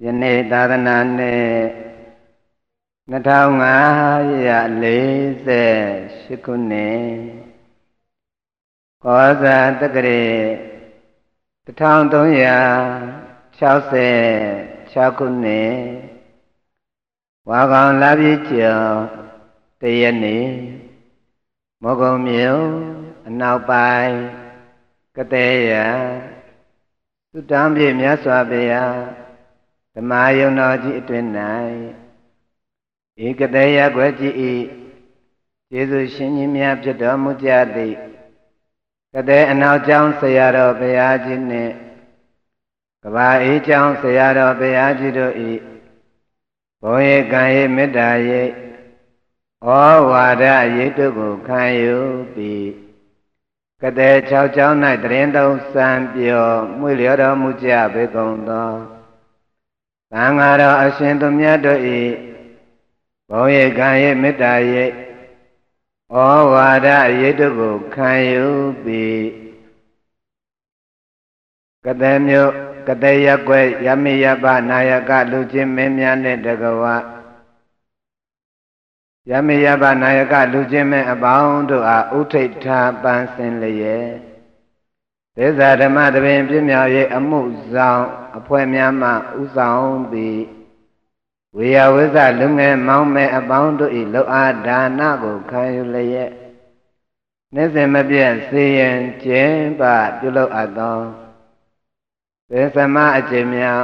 ယနေ့သာသနာနှစ်2548ခုနှစ်ကောဇာတက္ကရာ1366ခုနှစ်ဝါကောင်လပြည့်ကျော်တရက်နေ့မောကုံမြို့အနောက်ပိုင်းကတဲ့ရသုတံပြည့်မြတ်စွာဘုရားဓမ္မယုံတော်ကြီးအတွင်၌ဧကတဲ့ရကွယ်ကြီး၏ကျေးဇူးရှင်ကြီးများဖြစ်တော်မူကြသည့်ကတဲ့အနောက်ကျောင်းဆရာတော်ဘုရားကြီးနှင့်ကဘာအေးကျောင်းဆရာတော်ဘုရားကြီးတို့၏ဘုံရိပ်ကံရိပ်မေတ္တာရိပ်ဩဝါဒရိပ်တို့ကိုခံယူပြီးကတဲ့6ကျောင်း၌တရင်သုံးစံပြောမွေလျော်တော်မူကြပေကုန်သောသံဃာတော်အရှင်သူမြတ်တို့၏ဘုံရိပ်ကံရိပ်မေတ္တာရိပ်ဩဝါဒရိပ်တို့ကိုခံယူပြီးကတဲ့မြို့ကတဲ့ရက်ွယ်ယမိယပနာယကလူချင်းမင်းများနှင့်တကဝယမိယပနာယကလူချင်းမင်းအပေါင်းတို့အားဥထိတ်ထားပန်းစင်လျက်သေဇာဓမ္မတပင်ပြည့်မြောက်၍အမှုဆောင်အဖွဲ့များမှဥဆောင်ပြီးဝေယဝိဇ္ဇလူငယ်မောင်မဲအပေါင်းတို့၏လောအားဒါနကိုခံယူလျက်နေ့စဉ်မပြတ်စေရင်ကျင်းပပြုလုပ်အပ်သောသေသမအကျင့်များ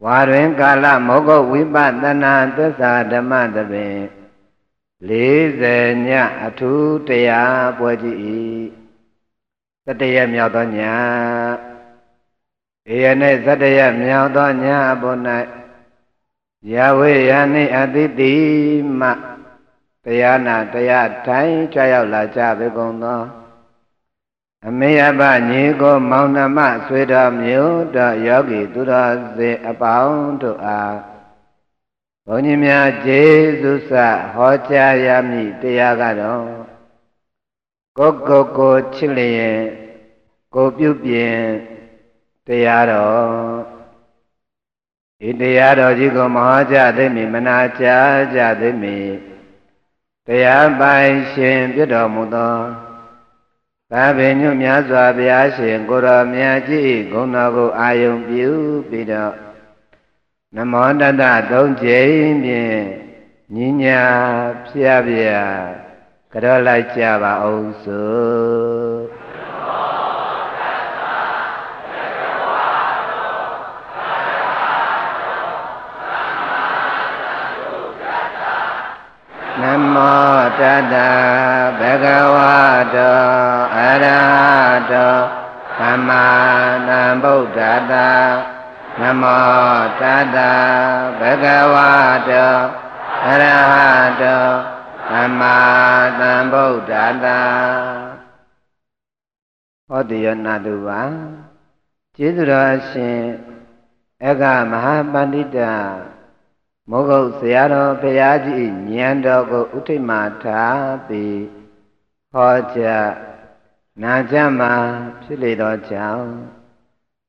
ဝါတွင်ကာလမောဂုတ်ဝိပဿနာသစ္စာဓမ္မတပင်40ညအထူးတရားပွဲကြီး၏တတရမြောက်သောညဧရနေ့တတရမြောက်သောညဘု၌ယဝေယနိအတိတိမတရားနာတရားထိုင်ကြရောက်လာကြပေကုန်သောအမေယပညီကိုမောင်နှမဆွေတော်မျိုးတော်ယောဂီသူတော်စေအပေါင်းတို့အားဘုန်းကြီးများကျေးဇူးစဟောကြားရမည်တရားကတော့ကိုချစ်လျင်ကိုပြုပြင်တရားတော်ဤတရားတော်ကြီးကိုမဟောကြားသိမည်မနာကြားကြသိမည်တရားပိုင်ရှင်ပြတော်မူသောသာဘိညုမြတ်စွာဘုရားရှင်ကိုရောမြတ်ကြီးဂုဏ်တော်ကိုအာယုံပြုပြီးတော့နမောတတသုံးကြိမ်ဖြင့်ညီညာဖျားဖျားကြောလိုက်ကြပါအောင်စို့နမောတတဘဂဝတောအရဟတောသမ္မာသမ္ဗုဒ္ဓတ္တနမောတတဘဂဝတောအရဟတောသမ္မာသမ္ဗုဒ္ဓတ္တဟောတိယနာတုပါကျေးဇူးတော်အရှင်အဂမဟာပန္တိတမောဂုတ်ဆရာတော်ဘုရားကြီးဉာဏ်တော်ကိုဥထိတ်မှထားပြီးဟောကြားနာကြမှာဖြစ်လေသောကြောင့်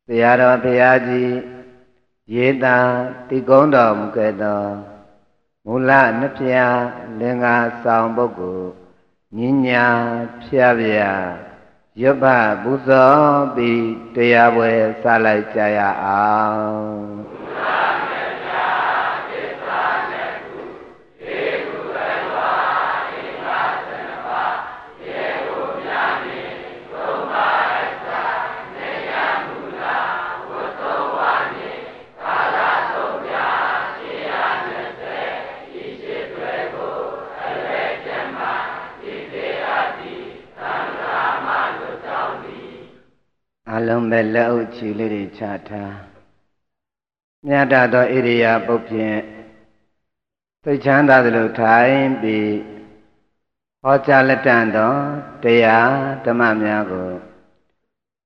ဆရာတော်ဘုရားကြီးရေးတာတည်ကုန်းတော်မူခဲ့သောမူလနှစ်ဖြာလင်္ကာဆောင်ပုဂ္ဂိုလ်ညညာဖြာဖြာရွတ်ပပူဇော်ပြီးတရားပွဲစလိုက်ကြရအောင်အလုံးပဲလက်အုပ်ချီလေးတွေချထားမြတ်တာသောဣရိယာပုတ်ဖြင့်သိချမ်းသာသလိုထိုင်ပြီးဟောကြားလက်တန်သောတရားဓမ္မများကို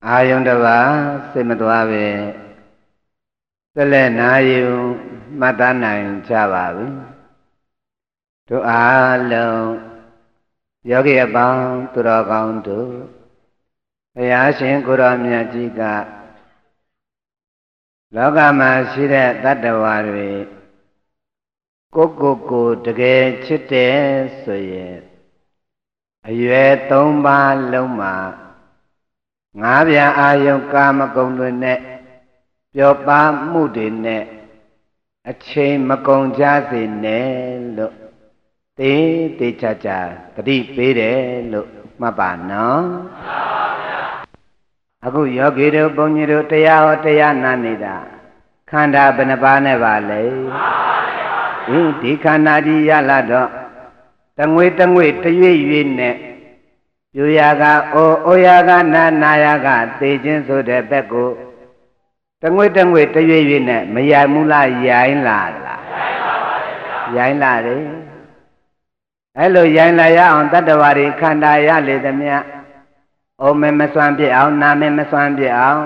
အာယုန်တစ်ပါးစိတ်မသွားပဲသက်လက်နာယူမှတ်သားနိုင်ကြပါဘူးတို့အားလုံးယောဂီအပေါင်းသူတော်ကောင်းတို့ဘုရားရှင်ကိုရောမြတ်ကြီးက လောကမှာရှိတဲ့တတ္တဝါတွေကိုတကယ်ချစ်တယ်ဆိုရင်အရွယ်3ပါးလုံးမှာ5ပြန်အာယုကာမဂုဏ်တွေနဲ့ပျော်ပါမှုတွေနဲ့အချိန်မကုန်ကြစေနဲ့လို့တေချာချာတတိပေးတယ်လို့မှတ်ပါနော်အခုယောဂီတို့ဘုန်းကြီးတို့တရားဟောတရားနာနေတာခန္ဓာဘယ်နှပါးနဲ့ပါလဲဒီခန္ဓာကြီးရလာတော့တငွေတရွေ့ရွေ့နဲ့ပြူရာကအိုရာကနာရာကသေခြင်းဆိုတဲ့ဘက်ကိုတငွေတရွေ့ရွေ့နဲ့မရိုက်ဘူးလားရိုင်းလာလားရိုင်းလာတယ်အဲ့လိုရိုင်းလာရအောင်တတ္တဝါတွေခန္ဓာရလေသမျှအိုမမစွမ်းပြအောင်နာမမစွမ်းပြအောင်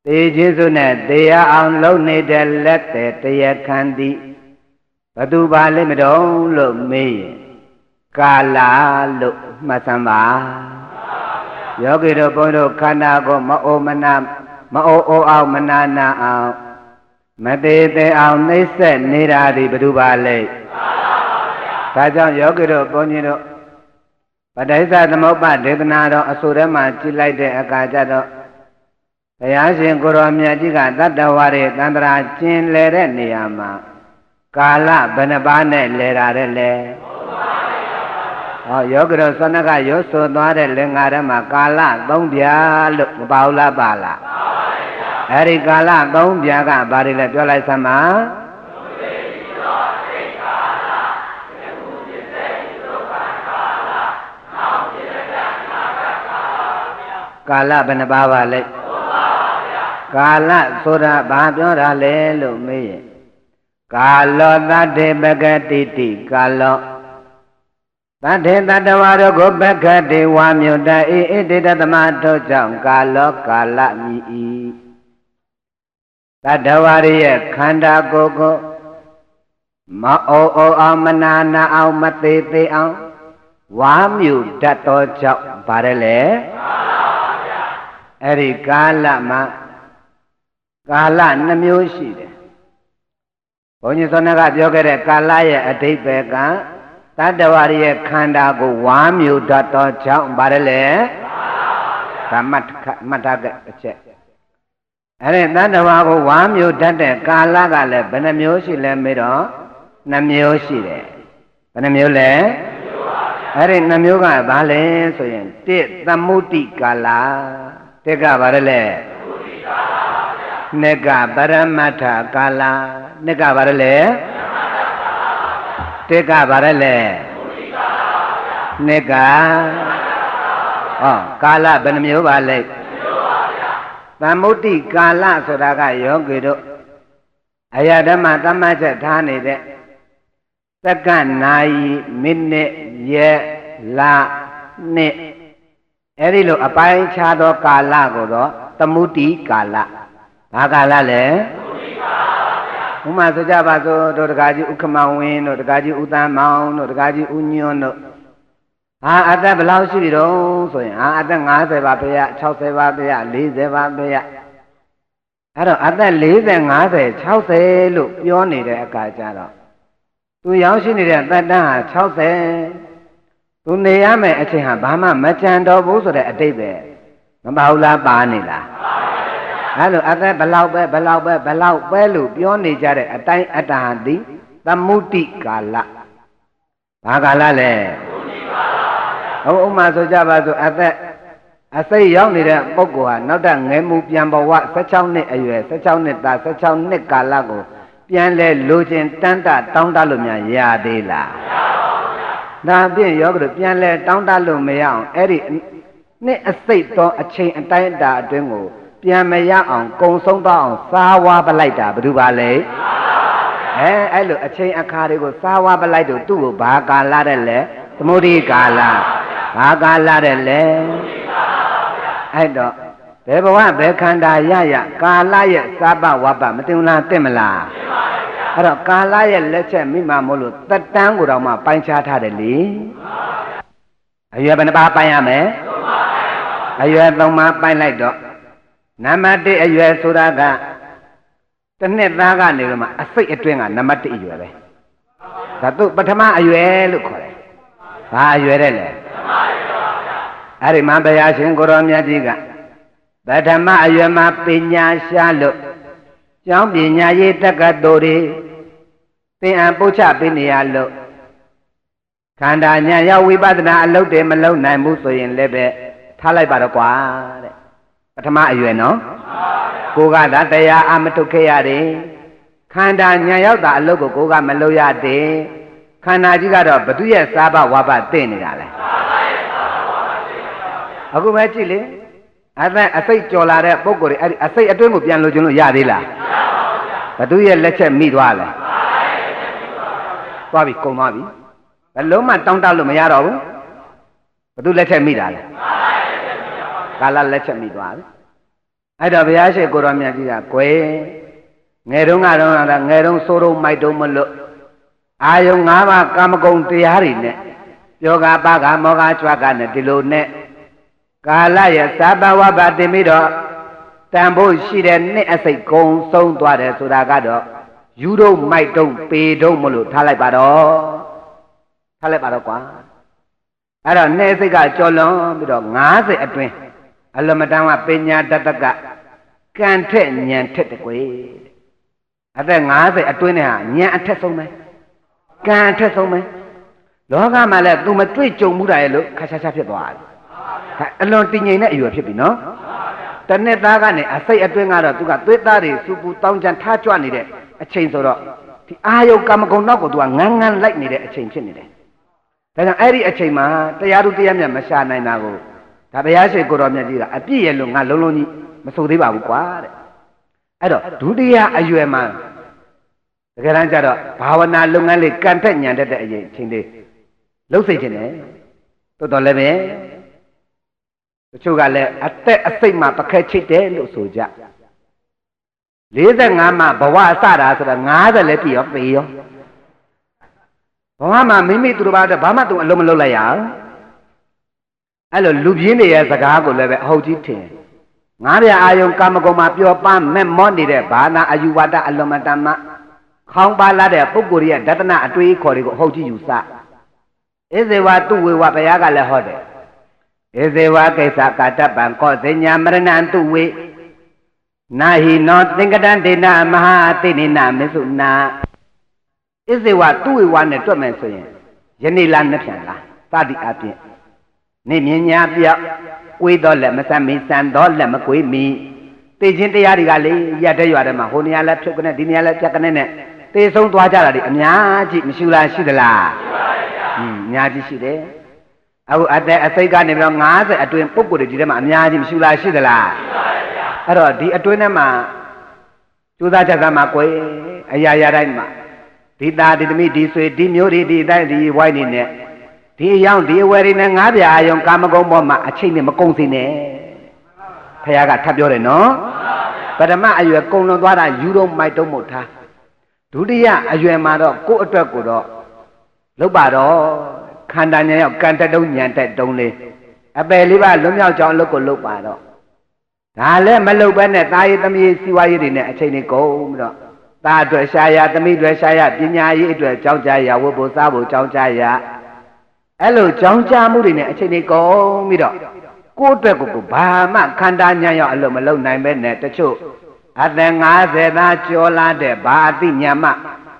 သေခြင်းဆိုနဲ့တရားအောင်လုပ်နေတဲ့လက်တဲ့တရားခံသည်ဘသူပါလိမ့်မတော်လို့မေးရင်ကာလာလို့မှတ်စမ်းပါယောဂီတို့ဘုန်းတို့ခန္ဓာကိုမအိုမနာမအိုအောင်မနာနာအောင်မသေးသေးအောင်နှိမ့်ဆက်နေတာဒီဘသူပါလိမ့်ဒါကြောင့်ယောဂီတို့ဘုန်းကြီးတို့ပဋိစ္စသမုပ္ပါဒေသနာတော်အဆိုထဲမှာကြည်လိုက်တဲ့အခါကျတော့ဘုရားရှင်ကိုရောမြတ်ကြီးကတတ္တဝါတွေတန္တရာကျင်လဲတဲ့နေရာမှာကာလဘယ်နှပါးနဲ့လဲတာတဲ့လဲဟောယောဂရောသနကရောဆိုသွားတဲ့လင်္ကာထဲမှာကာလ3ပြာလို့မပါဘူးလားပါလားအဲ့ဒီကာလ3ပြာကဘာတွေလဲပြောလိုက်စမ်းပါကာလဘယ်နှပါးပါလဲကာလဆိုတာဘာပြောတာလဲလို့မေးရင်ကာလောတတ္ထေပကတိတိကာလောတတ္ထေတတ္တဝါတို့ကိုပကတိဝါမြုတ္တဣတိတသမတို့ကြောင့်ကာလောကာလမြည်၏တတ္တဝါရဲ့ခန္ဓာကိုယ်ကိုမအိုအောင်မနာနာအောင်မသေးသေးအောင်ဝါမြုတတ်သောကြောင့်ဗါတယ်လေအဲ့ဒီကာလမှာကာလ2မျိုးရှိတယ်ဘုန်းကြီးသောနကပြောခဲ့တဲ့ကာလရဲ့အဓိပ္ပာယ်ကတတ္တဝါရဲ့ခန္ဓာကိုဝါမြူတတ်သောကြောင့်ဗါတယ်လေဓမ္မမတ်တကအချက်အဲ့ဒီတတ္တဝါကိုဝါမြူတတ်တဲ့ကာလကလည်းဘယ်နှမျိုးရှိလဲမေးတော့2မျိုးရှိတယ်ဘယ်နှမျိုးလဲအဲ့ဒီ2မျိုးကဘာလဲဆိုရင်1သမုဒိကာလ1ကဗါတယ်လေနှစ်ကပရမတ္ထကာလနှစ်ကဘာလဲတစ်ကဘာလဲနှစ်ကကာလဘယ်နှမျိုးပါလဲသမုဒ္ဒိကာလဆိုတာကယောဂီတို့အရာဓမ္မသတ်မှတ်ချက်ထားနေတဲ့စက္ကန့်နာရီမိနစ်ရက်လနှစ်အဲ့ဒီလိုအပိုင်းခြားသောကာလကိုတော့သမုဒ္ဒိကာလဘာကာလလဲဥမာဆိုကြပါစို့တို့တကားကြီးဥက္ကမဝင်းတို့တကားကြီးဥတန်းမောင်တို့တကားကြီးဥညွန်းတို့အသက်ဘယ်လောက်ရှိပြီတော့ဆိုရင်အသက်50ပါဗျာ60ပါဗျာ40ပါဗျာအဲ့တော့အသက်40 50 60လို့ပြောနေတဲ့အခါကျတော့သူရောက်ရှိနေတဲ့သက်တမ်းဟာ60သူနေရမယ့်အချိန်ဟာဘာမှမကြံတော့ဘူးဆိုတဲ့အတိတ်ပဲမပါဘူးလားပါနေလားအဲ့လိုအသက်ဘလောက်ပဲလို့ပြောနေကြတဲ့အတိုင်းအတ္တဟာဒီသမုဒိကာလဘာကာလလဲဥမာဆိုကြပါစို့အသက်အစိတ်ရောက်နေတဲ့ပုဂ္ဂိုလ်ဟာနောက်တော့ငယ်မှုပြန်ဘဝ16နှစ်အရွယ်16နှစ်သား16နှစ်ကာလကိုပြန်လဲလိုချင်တန်းတတောင်းတလို့များရသေးလားမရပါဘူးဗျာဒါဖြင့်ယောဂတို့ပြန်လဲတောင်းတလို့မရအောင်အဲ့ဒီနှစ်အစိတ်သောအချိန်အတိုင်းအတာအတွင်းကိုပြန်မရအောင်ကုံဆုံးတော့အောင်စားဝါပလိုက်တာဘယ်သူပါလဲအဲ့လိုအချိန်အခါတွေကိုစားဝါပလိုက်တော့သူ့ကိုဘာကာလတဲ့လဲသမုဒိကာလဘာကာလတဲ့လဲအဲ့တော့ဘယ်ဘဝဘယ်ခန္ဓာရကာလရဲ့စားပဝါပမတင်လားတင့်မလားအဲ့တော့ကာလရဲ့လက်ချက်မိမှမို့လို့တက်တန်းကိုတော့မှပိုင်းခြားထားတယ်လေအရွယ်ဘယ်နှပါပိုင်းရမယ်အရွယ်3ပါပိုင်းလိုက်တော့နံပါတ်1အရွယ်ဆိုတာက တနှစ်သားကနေတော့မှအစိတ်အတွင်းကနံပါတ်1အရွယ်ပဲဒါသူပထမအရွယ်လို့ခေါ်တယ်ဘာအရွယ်တဲ့လဲအဲ့ဒီမှာဘုရားရှင်ကိုရောမြတ်ကြီးကပထမအရွယ်မှာပညာရှာလို့ကျောင်းပညာရေးတက္ကသိုလ်တွေသင်အပ်ပို့ချပေးနေရလို့ခန္ဓာဉာဏ်ရောက်ဝိပဿနာအလုပ်တွေမလုပ်နိုင်ဘူးဆိုရင်လည်းပဲထားလိုက်ပါတော့ကွာတဲ့ပထမအရွယ်နော်ကိုကသာတရားအမထုတ်ခဲ့ရတယ်ခန္ဓာဉာဏ်ရောက်တာအလုပ်ကိုကိုကမလုပ်ရတဲ့ခန္ဓာကြီးကတော့ဘသူရဲ့စားဘဝဘသိနေတာလဲအခုပဲကြည့်လေအစိတ်ကြော်လာတဲ့ပုံကိုယ်တွေအဲ့ဒီအစိတ်အတွင်းကိုပြန်လို့ခြင်းလို့ရသေးလားဘသူရဲ့လက်ချက်မိသွားလဲသွားပြီကုန်သွားပြီဘယ်လုံးမှတောင်းတလို့မရတော့ဘူးဘသူလက်ချက်မိတာလဲကာလလက်ချက်မိသွားပြီအဲ့တော့ဘုရားရှိခိုးတော်မြတ်ကြီးကကွယ်ငယ်တုန်းကတော့ငယ်တုန်းစိုးတုံးမိုက်တုံးမလို့အာယုံ၅ပါးကာမဂုဏ်တရားတွေနဲ့ယောဂပါကမောဟကြွကနဲ့ဒီလိုနဲ့ကာလရဲ့သဘဝဘတင်ပြီးတော့တန်ဖို့ရှိတဲ့နှစ်အစိတ်ကုံဆုံးသွားတယ်ဆိုတာကတော့ယူတုံးမိုက်တုံးပေတုံးမလို့ထားလိုက်ပါတော့ကွာအဲ့တော့နှစ်စိတ်ကကြော်လွန်ပြီးတော့90အတွင်းအလမတန်ကပညာတတကကံထက်ဉာဏ်ထက်တကွေအသက်90အတွင်းနဲ့ဟာဉာဏ်အထက်ဆုံးပဲကံအထက်ဆုံးပဲလောကမှာလည်း तू မတွေ့ကြုံမှုတာရဲ့လို့ခါချာချာဖြစ်သွားတယ်အလွန်တည်ငြိမ်တဲ့အရွယ်ဖြစ်ပြီနော်တနှစ်သားကနေအစိတ်အတွင်းကတော့ तू ကသွေးသားတွေစူပူတောင်းချမ်းထားကြွနေတဲ့အချိန်ဆိုတော့ဒီအာယုကာမဂုဏ်တော့ကို तू ကငန်းငန်းလိုက်နေတဲ့အချိန်ဖြစ်နေတယ်ဒါကြောင့်အဲ့ဒီအချိန်မှာတရားသူတရားမြတ်မရှာနိုင်တာကိုဒါဘုရားရှိခိုးတော်မြတ်ကြီးကအပြည့်ရဲ့လို့ငါလုံးလုံးကြီးမဆိုသေးပါဘူးကွာတဲ့အဲ့တော့ဒုတိယအရွယ်မှာတကယ်တမ်းကျတော့ဘာဝနာလုပ်ငန်းလေးကံထက်ညံတဲ့အရင်အချိန်လေးလှုပ်စိတ်ခြင်းနဲ့တော်တော်လည်းပဲတချို့ကလည်းအသက်အစိတ်မှာပခဲချိတ်တယ်လို့ဆိုကြ45မှာဘဝအစတာဆိုတော့50လည်းပြည့်ရောပေရောဘဝမှာမိမိသူတို့ဘာမှသူအလုံးမလုပ်လိုက်ရအောင်အဲ့လိုလူပြင်းတွေရဲ့စကားကိုလည်းပဲအဟုတ်ကြီးထင်ငါးပြအာယုံကာမဂုဏ်မှာပျော်ပန်းမဲ့မောနေတဲ့ဘာနာအယူဝါဒအလွန်မတန်မှခေါင်းပါလာတဲ့ပုဂ္ဂိုလ်ရဲ့ဒသနအတွေးခေါ်တွေကိုအဟုတ်ကြီးယူဆဣဇေဝတုဝေဝဘုရားကလည်းဟောတယ်ဣဇေဝကိစ္စကာတပံကောဇညာမရဏံတုဝေနာဟိနောသင်္ကတံဒေနမဟာတိနိနမေစုနာဣဇေဝတုဝေဝနဲ့တွက်မယ်ဆိုရင်ယနေ့လားနှစ်ပြန်လားစသည်အပြင်နေမြညာပြောက်ကွေးတော့လက်မဆမ်းမီစံတော့လက်မကွေးမီသိချင်းတရားတွေကလေရက်တဲ့ရွာထဲမှာဟိုနေရာလဲဖြုတ်ကနေဒီနေရာလဲပြတ်ကနေနဲ့သေဆုံးသွားကြတာတွေအများကြီးမရှိလားရှိသလားအများကြီးရှိတယ်အခုအသက်အစိတ်ကနေပြီးတော့90အတွင်းပုဂ္ဂိုလ်တွေဒီထဲမှာအများကြီးမရှိလားရှိသလားအဲ့တော့ဒီအတွင်းထဲမှာကျိုးသားချက်သားမှာကွယ်အရာရာတိုင်းမှာဒီသားဒီသမီးဒီဆွေဒီမျိုးဒီတိုင်းဒီဝိုင်းနေနဲ့ဒီအယောင်ဒီအဝယ်တွေနဲ့ငါးပြာအယုံကာမဂုဏ်ပေါ်မှာအချိန်နဲ့မကုန်စေနဲ့ဖခင်ကထပ်ပြောတယ်နော်ပထမအရွယ်ကုံလွန်သွားတာယူတော့မိုက်တုံးမို့ထားဒုတိယအရွယ်မှာတော့ကိုယ့်အတွက်ကိုတော့လုပ်ပါတော့ခန္ဓာဉာဏ်ရောက်ကံတက်တုံးဉာဏ်တက်တုံးလေးအပယ်လေးပါလွတ်မြောက်ကြောင်းအလုပ်ကိုလုပ်ပါတော့ဒါလည်းမလုပ်ဘဲနဲ့သားရည်သမီးစီဝါရေးတွေနဲ့အချိန်လေးကုန်ပြီးတော့သားအတွက်ရှားရသမီးအတွက်ရှားရပညာရေးအတွက်ကြောင်းကြရဝတ်ဖို့စားဖို့ကြောင်းကြရအဲ့လိုကြောင်းကြမှုတွေနဲ့အချိန်လေးကုန်ပြီးတော့ကိုယ့်အတွက်ကိုဘာမှခန္ဓာဉာဏ်ရောက်အလုပ်မလုပ်နိုင်ပဲနဲ့တချို့အသက်50သားကျော်လာတဲ့ဘာအသိဉာဏ်မှ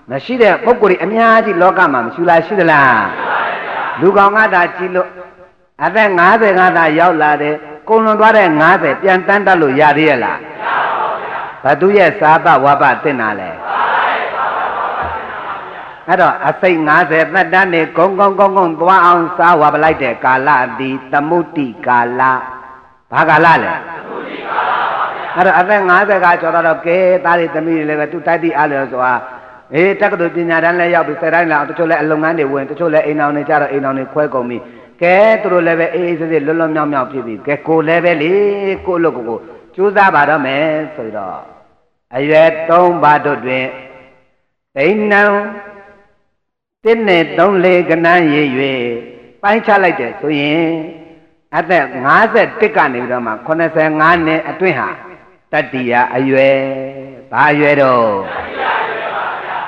မရှိတဲ့ပုဂ္ဂိုလ်တွေအများကြီးလောကမှာမရှိလားရှိသလားလူကောင်ကသာကြည့်လို့အသက်50သားရောက်လာတဲ့ကုန်လွန်သွားတဲ့90ပြန်တန်းတက်လို့ရသေးရဲ့လားဘသူရဲ့စာပဝါပသိနာလဲအဲ့တော့အစိတ်50သက်တန်းနေဂုံသွားအောင်စားဝါပလိုက်တဲ့ကာလသည်သမုဒ္တိကာလဘာကာလလဲအဲ့တော့အသက်50ကကျော်တော့ကဲသားတွေသမီးတွေလည်းပဲသူတိုက်တိအားလို့ဆိုတာတက္ကသိုလ်ပညာတန်းလည်းရောက်ပြီး10တိုင်းလာတချို့လည်းအလုပ်ငန်းတွေဝင်တချို့လည်းအိမ်အောင်တွေကြတော့အိမ်အောင်တွေခွဲကုန်ပြီကဲသူတို့လည်းပဲအေးအေးဆေးဆေးလွတ်လွတ်မြောက်မြောက်ဖြစ်ပြီကဲကိုလည်းပဲလေကိုအလုပ်ကိုကြိုးစားပါတော့မယ်ဆိုတော့အရွယ်3ပါးတို့တွင်ဒိဏံ1နဲ့3လေးကဏ္ဍရည်၍ပိုင်းခြားလိုက်တယ်ဆိုရင်အသက်51ကနေပြီးတော့မှ85နှစ်အတွင်းဟာတတ္တိယအရွယ် ဘာရွယ်တော့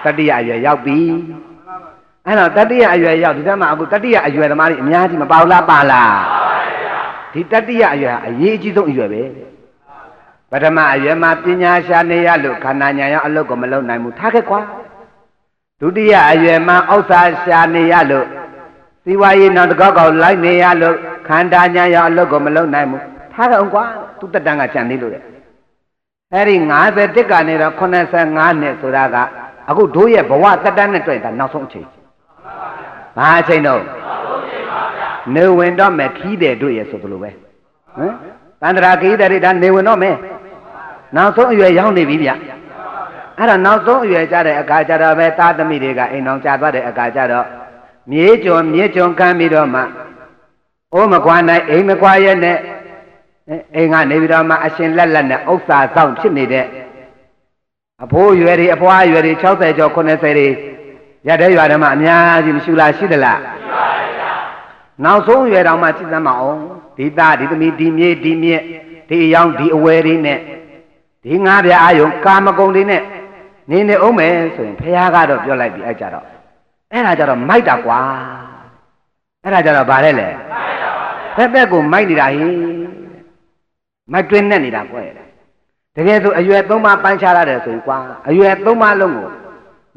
တတိယအရွယ်ရောက်ပြီအဲ့တော့တတိယအရွယ်ရောက်ဒီတည်းမှာအခုတတိယအရွယ်သမားတွေအများကြီးမပါဘူးလားပါလားဒီတတိယအရွယ်အရေးအကြီးဆုံးအရွယ်ပဲပထမအရွယ်မှာပညာရှာနေရလို့ခန္ဓာညာရောက်အလုပ်ကိုမလုပ်နိုင်ဘူးထားခဲ့ကွာဒုတိယအရွယ်မှာဥစ္စာရှာနေရလို့စီဝါရေးနောက်တစ်ခေါက်ခေါက်လိုက်နေရလို့ခန္ဓာညာရောက်အလုပ်ကိုမလုပ်နိုင်ဘူးထားခဲ့အောင်ကွာသူတက်တန်းကကြံနေလို့တဲ့အဲ့ဒီ51ကနေတော့85နှစ်ဆိုတာကအခုတို့ရဲ့ဘဝတက်တန်းနဲ့တွေ့တာနောက်ဆုံးအချိန်ဘာအချိန်တော့နေဝင်တော့မယ်ခီးတယ်တို့ရဲ့ဆိုသလိုပဲဟမ်တန္တရာခီးတယ်ဒါနေဝင်တော့မယ်နောက်ဆုံးအရွယ်ရောက်နေပြီဗျအဲ့တော့နောက်ဆုံးအရွယ်ကြတဲ့အခါကျတော့ပဲသားသမီးတွေကအိမ်အောင်ကြသွားတဲ့အခါကျတော့မြေကျွံကမ်းပြီးတော့မှအိုးမကွာနိုင်အိမ်မကွာရဲ့နဲ့အိမ်ကနေပြီးတော့မှအရှင်လက်နဲ့ဥစ္စာဆောင်ဖြစ်နေတဲ့အဖိုးရွယ်တွေအဖွားရွယ်တွေ60ကျော်90တွေရတဲ့ရွာတွေမှာအများကြီးမရှိလားရှိသလားရှိပါဗျာနောက်ဆုံးရွယ်တော်မှစိတ်သမ်းမအောင်ဒီသားဒီသမီးဒီမြေဒီမြက်ဒီအယောင်ဒီအဝယ်တွေနဲ့ဒီငါးပြအာယုံကာမဂုဏ်တွေနဲ့နေနေအောင်မယ်ဆိုရင်ဖះကတော့ပြောလိုက်ပြီအဲ့ကြတော့အဲ့ဒါကြတော့မိုက်တာကွာအဲ့ဒါကြတော့ဗါတဲ့လေမိုက်တာပါဗျာဘက်ကိုမိုက်နေတာဟိမိုက်တွင်းနဲ့နေတာကွယ်တကယ်ဆိုအရွယ်3ပါးပိုင်းခြားရတယ်ဆိုရင်ကွာအရွယ်3ပါးလုံးကို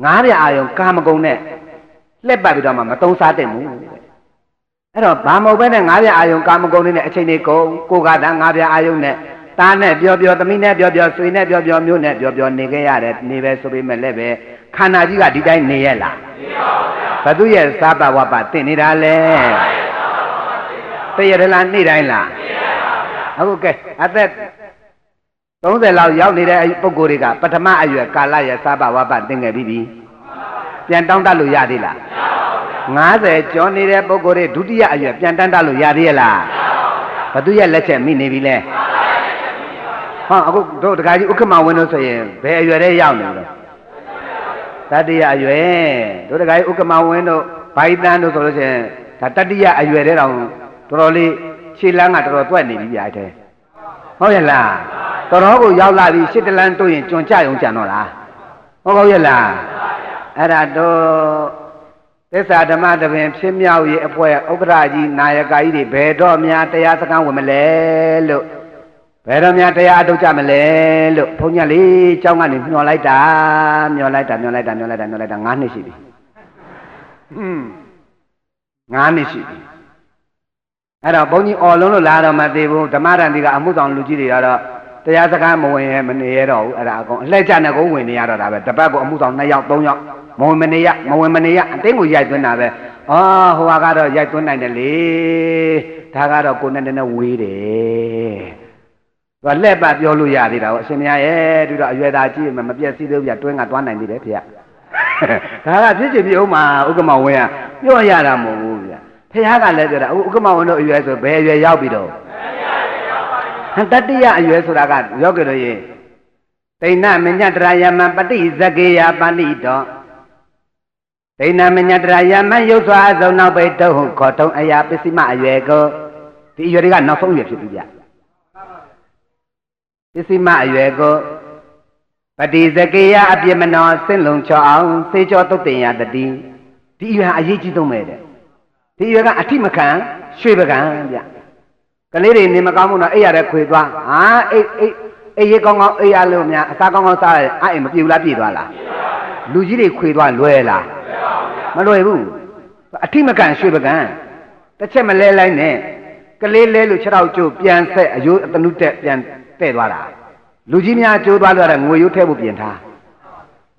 ငါးပြအာယုံကာမဂုဏ်နဲ့လှက်ပတ်ပြီးတော့မှမတုံးစားတဲ့မှုအဲ့တော့ဘာမဟုတ်ပဲနဲ့ငါးပြအာယုံကာမဂုဏ်တွေနဲ့အချိန်လေးကိုကတည်းကငါးပြအာယုံနဲ့သားနဲ့ပြောသမီးနဲ့ပြောဆွေနဲ့ပြောမျိုးနဲ့ပြောနေခဲ့ရတယ်နေပဲဆိုပေမဲ့လည်းပဲခန္ဓာကြီးကဒီတိုင်းနေရလားမနေပါဘူးဗျာဘသူရဲ့စားပါဝပါတင်နေတာလဲတရရလားနေ့တိုင်းလားနေပါဘူးဗျာအခုကဲအသက်30လောက်ရောက်နေတဲ့ပုဂ္ဂိုလ်တွေကပထမအရွယ်ကာလရဲ့စားပါဝပါတင်ခဲ့ပြီပြန်တောင်းတလို့ရသေးလားမရပါဘူးဗျာ50ကျော်နေတဲ့ပုဂ္ဂိုလ်တွေဒုတိယအရွယ်ပြန်တန်းတလို့ရသေးရဲ့လားမရပါဘူးဘသူရဲ့လက်ချက်မိနေပြီလဲဟောအခုတို့တခါကြီးဥက္ကမဝင်းလို့ဆိုရင်ဘယ်အရွယ်တည်းရောက်နေတော့တတိယအရွယ်တို့တခါကြီးဥက္ကမဝင်းတို့ဘိုင်တန်းတို့ဆိုလို့ရှိရင်ဒါတတိယအရွယ်တည်းတောင်တော်တော်လေးခြေလန်းကတော်တော်တွက်နေပြီဗျာအဲ့တဲ့ဟုတ်ရဲ့လားတော်တော်ကိုရောက်လာပြီရှစ်တလန်းတို့ရင်ကျွံကြရုံကြံတော့လားဟုတ်ရဲ့လားအဲ့ဒါတော့သစ္စာဓမ္မတပင်ဖြစ်မြောက်ရေးအဖွဲ့ဥက္ကဋ္ဌကြီးနာယကကြီးတွေဘယ်တော့များတရားစခန်းဝင်မလဲလို့ဘယ်တော့များတရားအထုတ်ကြမလဲလို့ဘုန်းကြီးလေးเจ้าကနေမျှော်လိုက်တာ5နှစ်ရှိပြီ5နှစ်ရှိပြီအဲ့တော့ဘုန်းကြီးအော်လုံးလို့လာတော့မသိဘူးဓမ္မရန်တီကအမှုဆောင်လူကြီးတွေကတော့တရားစခန်းမဝင်ရမနေရတော့ဘူးအဲ့ဒါအကုန်အလှည့်ကျနဲ့ကိုဝင်နေရတော့တာပဲတပတ်ကိုအမှုဆောင်2ယောက်3ယောက်မဝင်မနေရအတင်းကိုရိုက်သွင်းတာပဲအော်ဟိုကတော့ရိုက်သွင်းနိုင်တယ်လေဒါကတော့ကိုယ်နဲ့ဝေးတယ်သူကလှည့်ပတ်ပြောလို့ရသေးတာဟုတ်အရှင်မရဲ့တူတော့အရွယ်သားကြီးမပြည့်စည်သေးဘူးပြတွင်းကသွားနိုင်သေးတယ်ဖေ။ဒါကဖြစ်ချင်ပြီဥမာဥက္ကမဝင်းကပြောရတာမဟုတ်ဘူးဗျ။ဖေကလည်းပြောတာဥက္ကမဝင်းတို့အရွယ်ဆိုဘယ်အရွယ်ရောက်ပြီတော့တတိယအရွယ်ဆိုတာကရောက်ကြလို့ရင်တိဏ္ဏမညတရာယမပฏิဇကေယပဏိတောတိဏ္ဏမညတရာယမရုပ်စွာအစုံနောက်ပိတ်တုံခေါ်တုံအရာပစ္စည်းမအရွယ်ကိုဒီအရွယ်တွေကနောက်ဆုံးအရွယ်ဖြစ်ပြီဗျ။ပစ္စည်းမအရွယ်ကိုပฏิဇကေယအပြစ်မနောစင့်လုံချောအောင်စေချောတုတ်တင်ရတတိဒီအရွယ်အရေးကြီးဆုံးပဲတဲ့ဒီအရွယ်ကအထိမခံရွှေပကံဗျကလေးတွေနေမကောင်းဘူးတော့အိပ်ရတဲ့ခွေသွားဟာအိပ်ရေကောင်းကောင်းအိပ်ရလို့များအစားကောင်းကောင်းစားရတယ်အဲ့မပြေဘူးလားပြေသွားလားလူကြီးတွေခွေသွားလွယ်လားမလွယ်ဘူးအထိမခံရွှေပကံတစ်ချက်မလဲလိုက်နဲ့ကလေးလဲလို့6ထောက်ကျိုးပြန်ဆက်အယိုးအတနုတက်ပြန်တဲ့သွားတာလူကြီးများကျိုးသွားလို့ရငွေရိုးထဲဖို့ပြင်ထား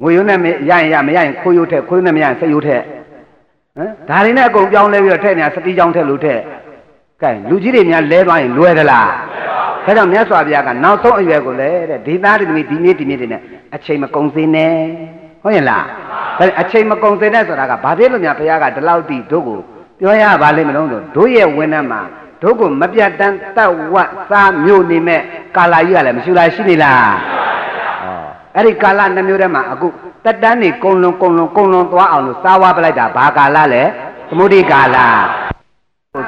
ငွေရိုးနဲ့ရရင်မရရင်ခိုးရိုးထဲခိုးနဲ့မရရင်စက်ရိုးထဲဟမ်ဒါတွေနဲ့အကုန်ပြောင်းလဲပြီးတော့ထဲနေတာစတိးကြောင်းထဲလို့ထဲကဲလူကြီးတွေများလဲသွားရင်လွယ်သလားဒါကြောင့်မြတ်စွာဘုရားကနောက်ဆုံးအရွယ်ကိုလဲတဲ့ဒေသတွေဒီနေ့တွေနဲ့အချိန်မကုန်စေနဲ့ဟုတ်ရဲ့လားဒါအချိန်မကုန်စေနဲ့ဆိုတာကဘာဖြစ်လို့များဘုရားကဒီလောက်တိတို့ကိုပြောရပါလိမ့်မလို့ဆိုတို့ရဲ့ဝင်းထဲမှာတို့ကိုမပြတ်တမ်းတတ်ဝတ်စားမျိုးနေမဲ့ကာလာကြီးကလည်းမရှိလားရှိနေလားအဲ့ဒီကာလနှမျိုးထဲမှာအခုတက်တန်းနေကုံလွန်သွားအောင်လို့စားဝါပလိုက်တာဘာကာလလဲသမုဒိကာလ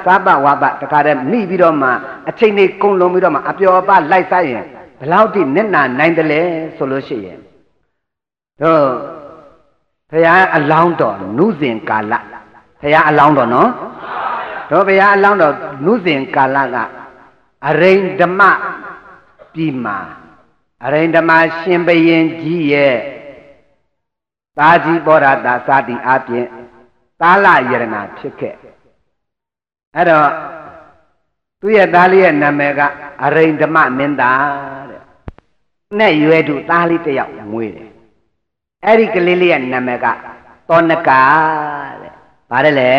စားပဝါပတခါတည်းမိပြီးတော့မှအချိန်နေကုံလွန်ပြီးတော့မှအပျော်အပလိုက်စားရင်ဘယ်လောက်ထိနစ်နာနိုင်တယ်လဲဆိုလို့ရှိရင် ဘုရားအလောင်းတော်နုစဉ်ကာလဘုရားအလောင်းတော်နော်တို့ဘုရားအလောင်းတော်နုစဉ်ကာလကအရိန္ဒမပြည်မှာအရိန္ဒမရှင်ဘုရင်ကြီးရဲ့သာကြီးဘောရတာစသည်အပြင်သာလယရဏဖြစ်ခဲ့အဲ့တော့သူ့ရဲ့သားလေးရဲ့နာမည်ကအရိန္ဒမမင်းသားတဲ့နဲ့ရွယ်သူသားလေးတစ်ယောက်မွေးတယ်အဲ့ဒီကလေးလေးရဲ့နာမည်ကသောနကတဲ့ဗါတယ်လေ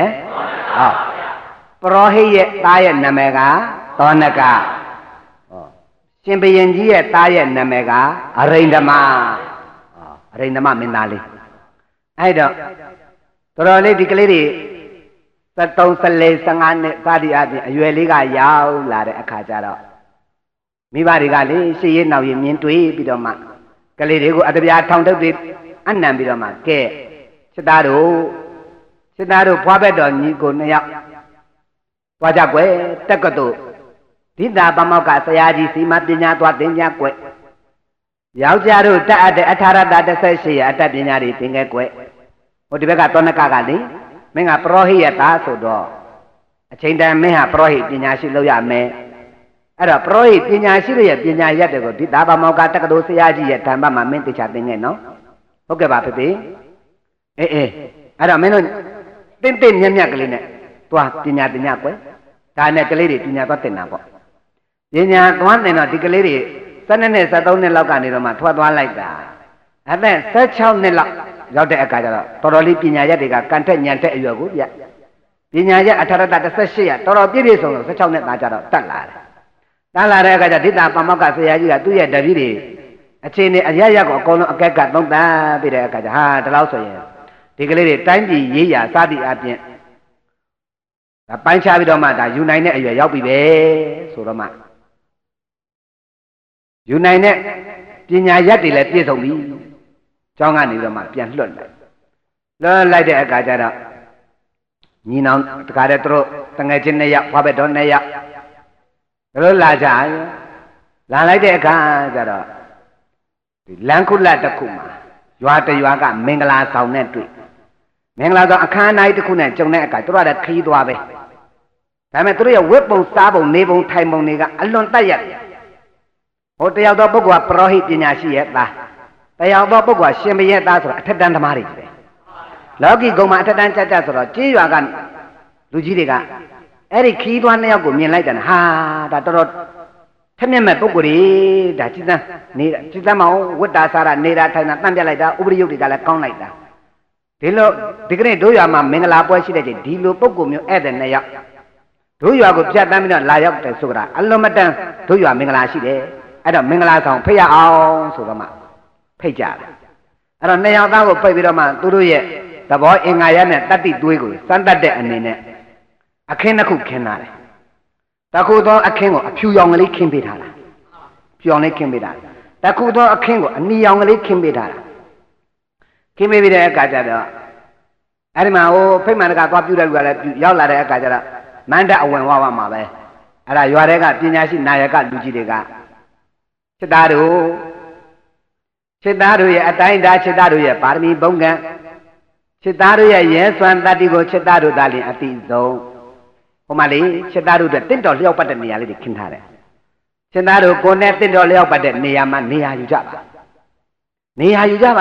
ဟောပရောဟိတ်ရဲ့သားရဲ့နာမည်ကသောနကဟောရှင်ဘုရင်ကြီးရဲ့သားရဲ့နာမည်ကအရိန္ဒမအရိန္ဒမမင်းသားလေးအဲ့တော့တော်တော်လေးဒီကလေးတွေ73 14 15နှစ်စသည်အပြင်အရွယ်လေးကရောက်လာတဲ့အခါကျတော့မိဘတွေကလေရှေ့ရနောက်ရမြင်တွေ့ပြီးတော့မှကလေးတွေကိုအတပြားထောင်ထုတ်ပြီးအနံပြီးတော့မှကဲစစ်သားတို့ဖွားဘက်တော်ညီကို2ယောက်တွားကြကွယ်တက္ကသိုလ်ဒိတာပမောက္ခဆရာကြီးစီမပညာသွားသင်ကြကွယ်ယောက်ျားတို့တက်အပ်တဲ့အထာရတ18ရအတတ်ပညာတွေသင်ခဲ့ကွယ်ဟိုဒီဘက်ကသောနကကလေမင်းကပရောဟိယသားဆိုတော့အချိန်တန်မင်းဟာပရောဟိပညာရှိလုပ်ရမယ်အဲ့တော့ပရောဟိပညာရှိရဲ့ပညာရက်တွေကိုဒီဒါဗမောကတက္ကသိုလ်ဆရာကြီးရဲ့ဓမ္မမှာမင်းသိချသင်ခဲ့နော်ဟုတ်ကဲ့ပါဖေဖေအေးအဲ့တော့မင်းတို့တင်းမြတ်ကလေးနဲ့သွားပညာသင်ကြကွယ်ဒါနဲ့ကလေးတွေပညာသွားသင်တာပေါ့ပညာသွားသင်တော့ဒီကလေးတွေ12နှစ်13နှစ်လောက်ကနေတော့မှထွက်သွားလိုက်တာအသက်16နှစ်လောက်ရောက်တဲ့အခါကျတော့တော်တော်လေးပညာရက်တွေကကန်ထက်ညံတဲ့အရွယ်ကိုပြပညာရက်အထာရတ18ရတော်တော်ပြည့်စုံလို့16နှစ်သားကြတော့တက်လာတယ်တက်လာတဲ့အခါကျဒိတာပမောက္ခဆရာကြီးကသူ့ရဲ့တပည့်တွေအခြေအနေအရရက်ကိုအကုန်လုံးအကဲကသုံးသပ်ပြီးတဲ့အခါကျဟာဒီလောက်ဆိုရင်ဒီကလေးတွေတိုင်းပြည်ရေးရာစသည်အပြင်ဒါပိုင်းခြားပြီးတော့မှဒါယူနိုင်တဲ့အရွယ်ရောက်ပြီပဲဆိုတော့မှယူနိုင်တဲ့ပညာရက်တွေလည်းပြည့်စုံပြီကျောင်းကနေပြီးတော့မှပြန်လွတ်လိုက်တဲ့အခါကျတော့ညီနောင်တကားတဲ့သူတို့တငယ်ချင်း2ယောက်ဖွားဘက်တော်2ယောက်တို့လာကြလာလိုက်တဲ့အခါကျတော့ဒီလန်ခုလတ်တစ်ခုမှာရွာတရွာကမင်္ဂလာဆောင်နဲ့တွေ့မင်္ဂလာဆောင်အခမ်းအနားတစ်ခုနဲ့ကြုံတဲ့အခါတို့ကလည်းခီးသွားပဲဒါပေမဲ့တို့ရဲ့ဝတ်ပုံစားပုံနေပုံထိုင်ပုံတွေကအလွန်တက်ရက်ဟိုတယောက်တော့ပုဂ္ဂိုလ်ကပရောဟိပညာရှိရဲ့သားတယောက်တော့ပုဂ္ဂိုလ်ကရှင်ဘုရင်သားဆိုတော့အထက်တန်းသမားတွေပဲလောကီဂုံမှာအထက်တန်းကြဆိုတော့ကြေးရွာကလူကြီးတွေကအဲ့ဒီခီးသွား2ယောက်ကိုမြင်လိုက်တယ်ဟာဒါတော်တော်ထက်မြက်မဲ့ပုဂ္ဂိုလ်တွေဒါကြည်စမ်းမအောင်ဝတ္တာစားရနေတာထိုင်တာတန့်ပြလိုက်တာဥပရိယုတ်တွေကလည်းကောင်းလိုက်တာဒီကနေ့တို့ရွာမှာမင်္ဂလာပွဲရှိတဲ့ချိန်ဒီလိုပုဂ္ဂိုလ်မျိုးဧည့်သည်2ယောက်တို့ရွာကိုပြတ်တမ်းပြီးတော့လာရောက်တယ်ဆိုတာအလွန်မတန်တို့ရွာမင်္ဂလာရှိတယ်အဲ့တော့မင်္ဂလာဆောင်ဖိတ်ရအောင်ဆိုတော့မှဖိတ်ကြတယ်အဲ့တော့2ယောက်သားကိုဖိတ်ပြီးတော့မှသူတို့ရဲ့သဘောအင်္ဂါရနဲ့တတ္တိသွေးကိုစမ်းတတ်တဲ့အနေနဲ့အခင်းတစ်ခုခင်းလာတယ်တခုသောအခင်းကိုအဖြူရောင်ကလေးခင်းပေးထားတာဖြူရောင်လေးခင်းပေးတာတခုသောအခင်းကိုအနီရောင်ကလေးခင်းပေးထားတာခင်းပေးပြီးတဲ့အခါကျတော့အဲ့ဒီမှာဟိုဖိတ်မှန်တကသွားပြုတဲ့လူကလည်းရောက်လာတဲ့အခါကျတော့မန္တအဝင်ဝါမှာပဲအဲ့ဒါရွာတွေကပညာရှိနာယကလူကြီးတွေကစစ်သားတို့ရဲ့အတိုင်းသားစစ်သားတို့ရဲ့ပါရမီဘုံကံစစ်သားတို့ရဲ့ရဲစွမ်းတတ္တိကိုစစ်သားတို့သာလျှင်အတိဆုံးဟိုမှာလေစစ်သားတို့တင့်တော်လျောက်ပတ်တဲ့နေရာလေးတွေခင်းထားတယ်စစ်သားတို့ကိုယ်နဲ့တင့်တော်လျောက်ပတ်တဲ့နေရာမှာနေရာယူကြပါ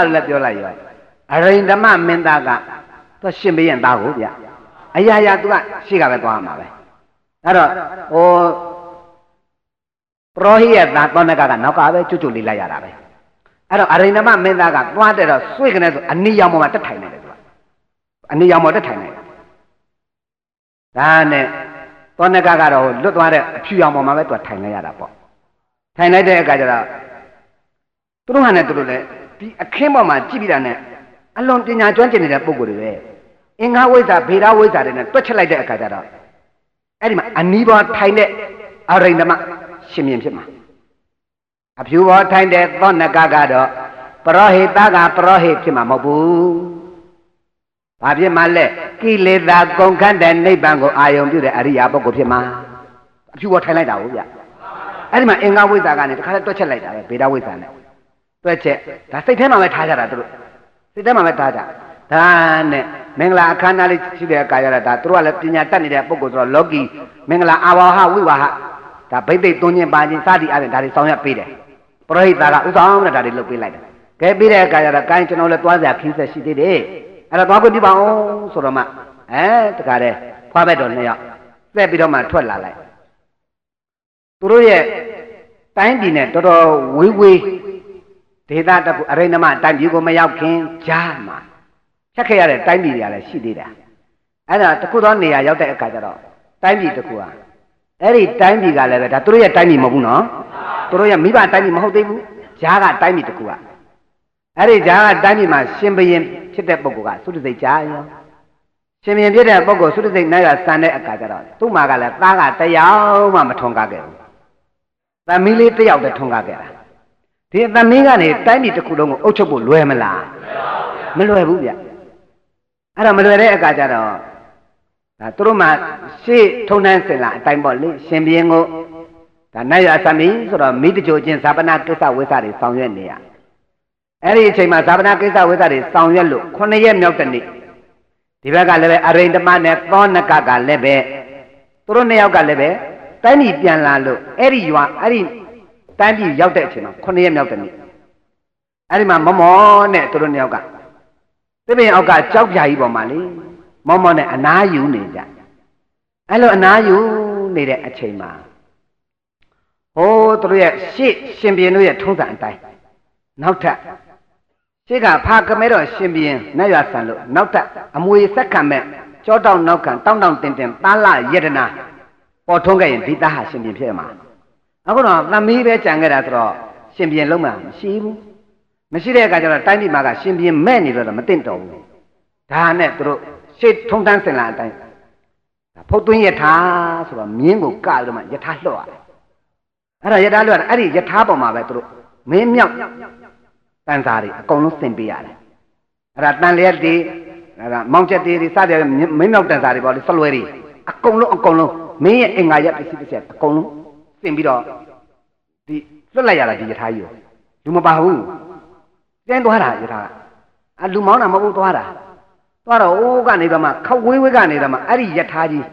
လို့လည်းပြောလိုက်ရောအရိန္ဒမမင်းသားကသူရှင်ဘုရင်သားကိုဗျအရာရာသူကရှေ့ကပဲသွားမှာပဲအဲ့တော့ဟိုပရောဟိယသားသောနကနောက်ကပဲကျွတ်လေးလိုက်ရတာပဲအဲ့တော့အရိန္ဒမမင်းသားကသွားတဲ့တော့ဆွေကနေဆိုအနီရောင်ပေါ်မှာတက်ထိုင်နေတယ်သူကအနီရောင်ပေါ်တက်ထိုင်နေတယ်ဒါနဲ့သောနကကတော့လွတ်သွားတဲ့အဖြူရောင်ပေါ်မှာပဲသူကထိုင်လိုက်ရတာပေါ့ထိုင်လိုက်တဲ့အခါကျတော့သူတို့ဟာနဲ့သူတို့လည်းဒီအခင်းပေါ်မှာကြည့်ပြီးတာနဲ့အလွန်ပညာကျွမ်းကျင်နေတဲ့ပုံကိုယ်တွေပဲအင်္ဂါဝိဇ္ဇာဗေဒဝိဇ္ဇာတွေနဲ့တွက်ချက်လိုက်တဲ့အခါကျတော့အဲ့ဒီမှာအနီးပေါ်ထိုင်တဲ့အရိန္ဒမရှင်မြင်ဖြစ်မှာအဖြူပေါ်ထိုင်တဲ့သောနကကတော့ပရောဟိတကပရောဟိဖြစ်မှာမဟုတ်ဘူး။ဘာဖြစ်မှာလဲကိလေသာကုန်ခန့်တဲ့နိဗ္ဗာန်ကိုအာယုံပြုတဲ့အရိယာပုဂ္ဂိုလ်ဖြစ်မှာအဖြူပေါ်ထိုင်လိုက်တာဟုတ်ဗျ။အဲ့ဒီမှာအင်္ဂါဝိဇ္ဇာကနေတခါလဲတွက်ချက်လိုက်တာပဲဗေဒဝိဇ္ဇာနဲ့တွက်ချက်ဒါစိတ်ထဲမှာပဲထားကြတာသူတို့ စိတ်ထဲမှာပဲထားကြဒါနဲ့မင်္ဂလာအခမ်းအနားလေးရှိတဲ့အခါကျတော့ဒါသူတို့ကလည်းပညာတတ်နေတဲ့ပုဂ္ဂိုလ်ဆိုတော့လောကီမင်္ဂလာအာဝါဟဝိဝါဟဒါဗိသိက်သွင်းခြင်းပါခြင်းစသည်အပြင်ဒါတွေဆောင်ရွက်ပေးတယ်ပရိဟိတကဥဆောင်နဲ့ဒါတွေလုပ်ပေးလိုက်တယ်ကဲပြီးတဲ့အခါကျတော့ကိုင်းကျွန်တော်လည်းသွားစရာခင်းဆက်ရှိသေးတယ်အဲ့တော့သွားခွင့်ပြပါအောင်ဆိုတော့မှတခါတည်းဖွားဘက်တော်2ယောက်သက်ပြီးတော့မှထွက်လာလိုက်သူတို့ရဲ့တိုင်းပြည်နဲ့တော်တော်ဝေးဝေးဒေသတခုအရိဏမတိုင်းပြည်ကိုမရောက်ခင်ကြားမှာဖြတ်ခဲ့ရတဲ့တိုင်းပြည်တွေကလည်းရှိသေးတယ်အဲ့ဒါတခုသောနေရာရောက်တဲ့အခါကျတော့တိုင်းပြည်တခုဟာအဲ့ဒီတိုင်းပြည်ကလည်းပဲဒါသူတို့ရဲ့တိုင်းပြည်မဟုတ်ဘူးနော်သူတို့ရဲ့မိဘတိုင်းပြည်မဟုတ်သေးဘူးကြားကတိုင်းပြည်တခုကအဲ့ဒီကြားကတိုင်းပြည်မှာရှင်ဘရင်ဖြစ်တဲ့ပုဂ္ဂိုလ်ကသုတစိတ်ကြားရောရှင်ဘရင်ဖြစ်တဲ့ပုဂ္ဂိုလ်သုတစိတ်နိုင်ရစံတဲ့အခါကျတော့သူ့မှာကလည်းသားကတယောက်မှမထွန်ကားခဲ့ဘူးသမီးလေးတယောက်တည်းထွန်ကားခဲ့တာဒီသမီးကနေတိုင်းပြည်တစ်ခုလုံးကိုအုပ်ချုပ်ဖို့လွယ်မလားမလွယ်ဘူးဗျအဲ့တော့မလွယ်တဲ့အခါကျတော့ဒါသူတို့မှရှေ့ထုံနှန်းစင်လာအတိုင်းပေါ့လေရှင်ဘရင်ကိုဒါနိုင်ရသမီးဆိုတော့မိတကြိုချင်းဇာပနာကိစ္စဝိသတွေဆောင်ရွက်နေရအဲ့ဒီအချိန်မှာဇာပနာကိစ္စဝိသတွေဆောင်ရွက်လို့9ရက်မြောက်တဲ့နေ့ဒီဘက်ကလည်းပဲအရိန္ဒမနဲ့သောနကကလည်းပဲသူတို့2ယောက်ကလည်းပဲတိုင်းပြည်ပြန်လာလို့အဲ့ဒီရွာအဲ့ဒီတိုင်းပြည်ရောက်တဲ့အချိန်မှာ9ရက်မြောက်တဲ့နေ့အဲ့ဒီမှာမမောနဲ့သူတို့2ယောက်ကသစ်ပင်အောက်ကကြောက်ပြာကြီးပေါ်မှာလေမောမောနဲ့အနားယူနေကြအဲ့လိုအနားယူနေတဲ့အချိန်မှာဟိုးသူတို့ရဲ့ရှေ့ရှင်ဘရင်တို့ရဲ့ထုံးစံအတိုင်းနောက်ထပ်ရှေ့ကဖာကမဲတော်ရှင်ဘရင်နတ်ရွာဆန်လို့နောက်ထပ်အမွေဆက်ခံမဲ့ကြောတောင်နောက်ခံတောင်းတောင်းတင်တင်သားလာယတနာပေါ်ထုံးခဲ့ရင်ဒီသားဟာရှင်ဘရင်ဖြစ်မှာအခုတော့သမီးပဲကြံခဲ့တာဆိုတော့ရှင်ဘရင်လုံးမှာမရှိဘူးမရှိတဲ့အခါကျတော့တိုင်းပြည်မှာကရှင်ဘရင်မဲ့နေလို့တော့မသိတော့ဘူးဒါနဲ့သူတို့ရှေ့ထုံတန်းစင်လာအတိုင်းဖုတ်သွင်းယထာဆိုတော့မြင်းကိုကလို့မှယထာလွှတ်ရတယ်အဲ့ဒါယထာလွှတ်တယ်အဲ့ဒီယထာပေါ်မှာပဲသူတို့မင်းမြောက်တန်စာတွေအကုန်လုံးသင်ပေးရတယ်အဲ့ဒါတန်လျက်တွေအဲ့ဒါမောင်ချက်တွေစတဲ့မင်းမြောက်တန်စာတွေပေါ့လေစလွယ်တွေအကုန်လုံးမင်းရဲ့အင်္ဂါရက်ပစ္စည်းတစ်ချက်အကုန်လုံးသင်ပြီးတော့ဒီလွတ်လိုက်ရတာဒီယထာကြီးကိုလူမပါဘူးကျင်းသွားတာယထာအလူမောင်းတာမဟုတ်သွားတာသွားတော့အိုးကနေတော့မှခောက်ဝေးကနေတော့မှအဲ့ဒီယထာကြီး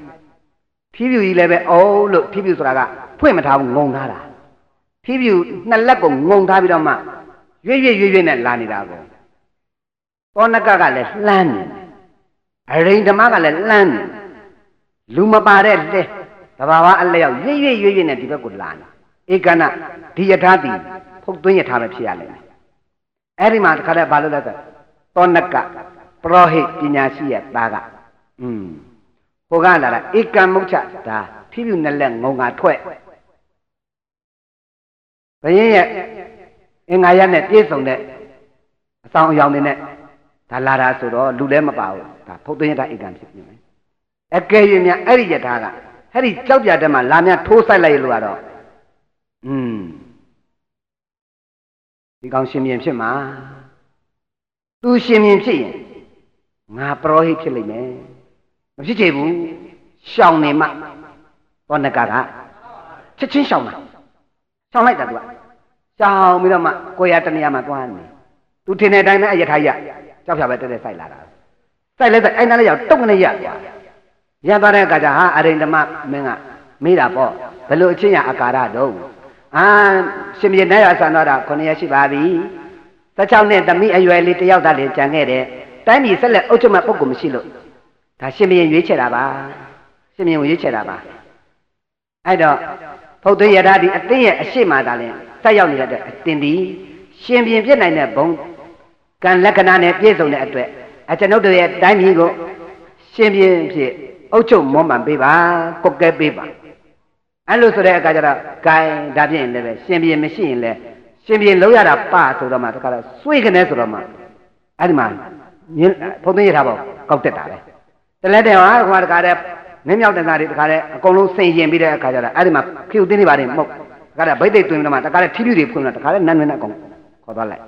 ဖြီးဖြူကြီးလည်းပဲအိုးလို့ဖြီးဖြူဆိုတာကဖွင့်မထားဘူးငုံထားတာဖြီးဖြူ2လက်ကိုငုံထားပြီးတော့မှရွေ့နဲ့လာနေတာကိုသောနကကလည်းလှမ်းနေအရိန္ဒမကလည်းလှမ်းနေလူမပါတဲ့လက်တဘာဝအလျောက်ရွေ့နဲ့ဒီဘက်ကိုလာနေဧကနာဒီယထာတိဖုတ်သွင်းယထာပဲဖြစ်ရလိမ့်မယ်အဲ့ဒီမှာတခါတည်းဘာလို့လဲဆိုသောနကပရောဟိတ်ပညာရှိရဲ့သားကဟိုကလာတာဧကံမုတ်ချဒါဖြည်းဖြည်းနဲ့လက်ငုံငါထွက်ဘယင်းရဲ့အင်္ဂါရနဲ့ပြည့်စုံတဲ့အဆောင်အယောင်တွေနဲ့ဒါလာတာဆိုတော့လူလည်းမပါဘူးဒါဖုတ်သွင်းယထာဧကံဖြစ်နေမယ်အကယ်၍များအဲ့ဒီယထာကအဲ့ဒီကြောက်ပြတဲ့မှာလာများထိုးဆိုင်လိုက်လို့ကတော့ဒီကောင်ရှင်ပြန်ဖြစ်မှာသူရှင်ပြန်ဖြစ်ရင်ငါပရောဟိတ်ဖြစ်လိမ့်မယ်မဖြစ်ချေဘူးရှောင်နေမှသောနကချက်ချင်းရှောင်လိုက်တာသူကရှောင်ပြီးတော့မှကိုရတနေရာမှာသွားနေသူထင်တဲ့အတိုင်းပဲအယထာရကြောက်ဖြာပဲတက်ဆိုင်လာတာစိုက်လိုက်အဲ့နားလေးရောက်တုတ်ကနေရသွားတဲ့အခါကျဟာအရိန္ဒမမင်းကမေးတာပေါ့ဘယ်လိုအချင်းရအာကာရတော့ရှင်ဘရင်နဲ့ရဆန်သွားတာ9ရက်ရှိပါပြီ16နှစ်သမီးအရွယ်လေးတယောက်သားလေးကြံခဲ့တယ်တိုင်းပြည်ဆက်လက်အုပ်ချုပ်မဲ့ပုဂ္ဂိုလ်မရှိလို့ဒါရှင်ဘရင်ရွေးချယ်တာပါရှင်ဘရင်ကိုရွေးချယ်တာပါအဲ့တော့ဖုတ်သွင်းယထာဒီအတင်းရဲ့အရှိမသာလဲဆက်ရောက်နေတဲ့အတင်းဒီရှင်ဘရင်ပြည့်နိုင်တဲ့ဘုံကံလက္ခဏာနဲ့ပြည့်စုံတဲ့အတွက်ကျွန်ုပ်တို့ရဲ့တိုင်းပြည်ကိုရှင်ဘရင်ဖြစ်အုပ်ချုပ်မွမ်းမံပေးပါကွက်ကဲပေးပါအဲ့လိုဆိုတဲ့အခါကျတော့ဂိုင်းဒါဖြစ်ရင်လည်းပဲရှင်ဘရင်မရှိရင်လည်းရှင်ဘရင်လောက်ရတာပဆိုတော့မှတခါတော့စွေးကနေဆိုတော့မှအဲ့ဒီမှာဖုန်းသိရတာပေါ့ကောက်တက်တာပဲတလဲတဲ့ဟာဟိုတခါတဲ့မင်းမြောက်တန်သားတွေတခါတဲ့အကုန်လုံးစိန်ရင်ပြီးတဲ့အခါကျတော့အဲ့ဒီမှာခရုတင်းနေပါတယ်မဟုတ်တခါတဲ့ဗိတ်သိက်သွင်းပြီးတော့မှတခါတဲ့ထီးဖြူတွေဖွင့်တော့တခါတဲ့နန်းနန်းအကုန်ခေါ်သွားလိုက်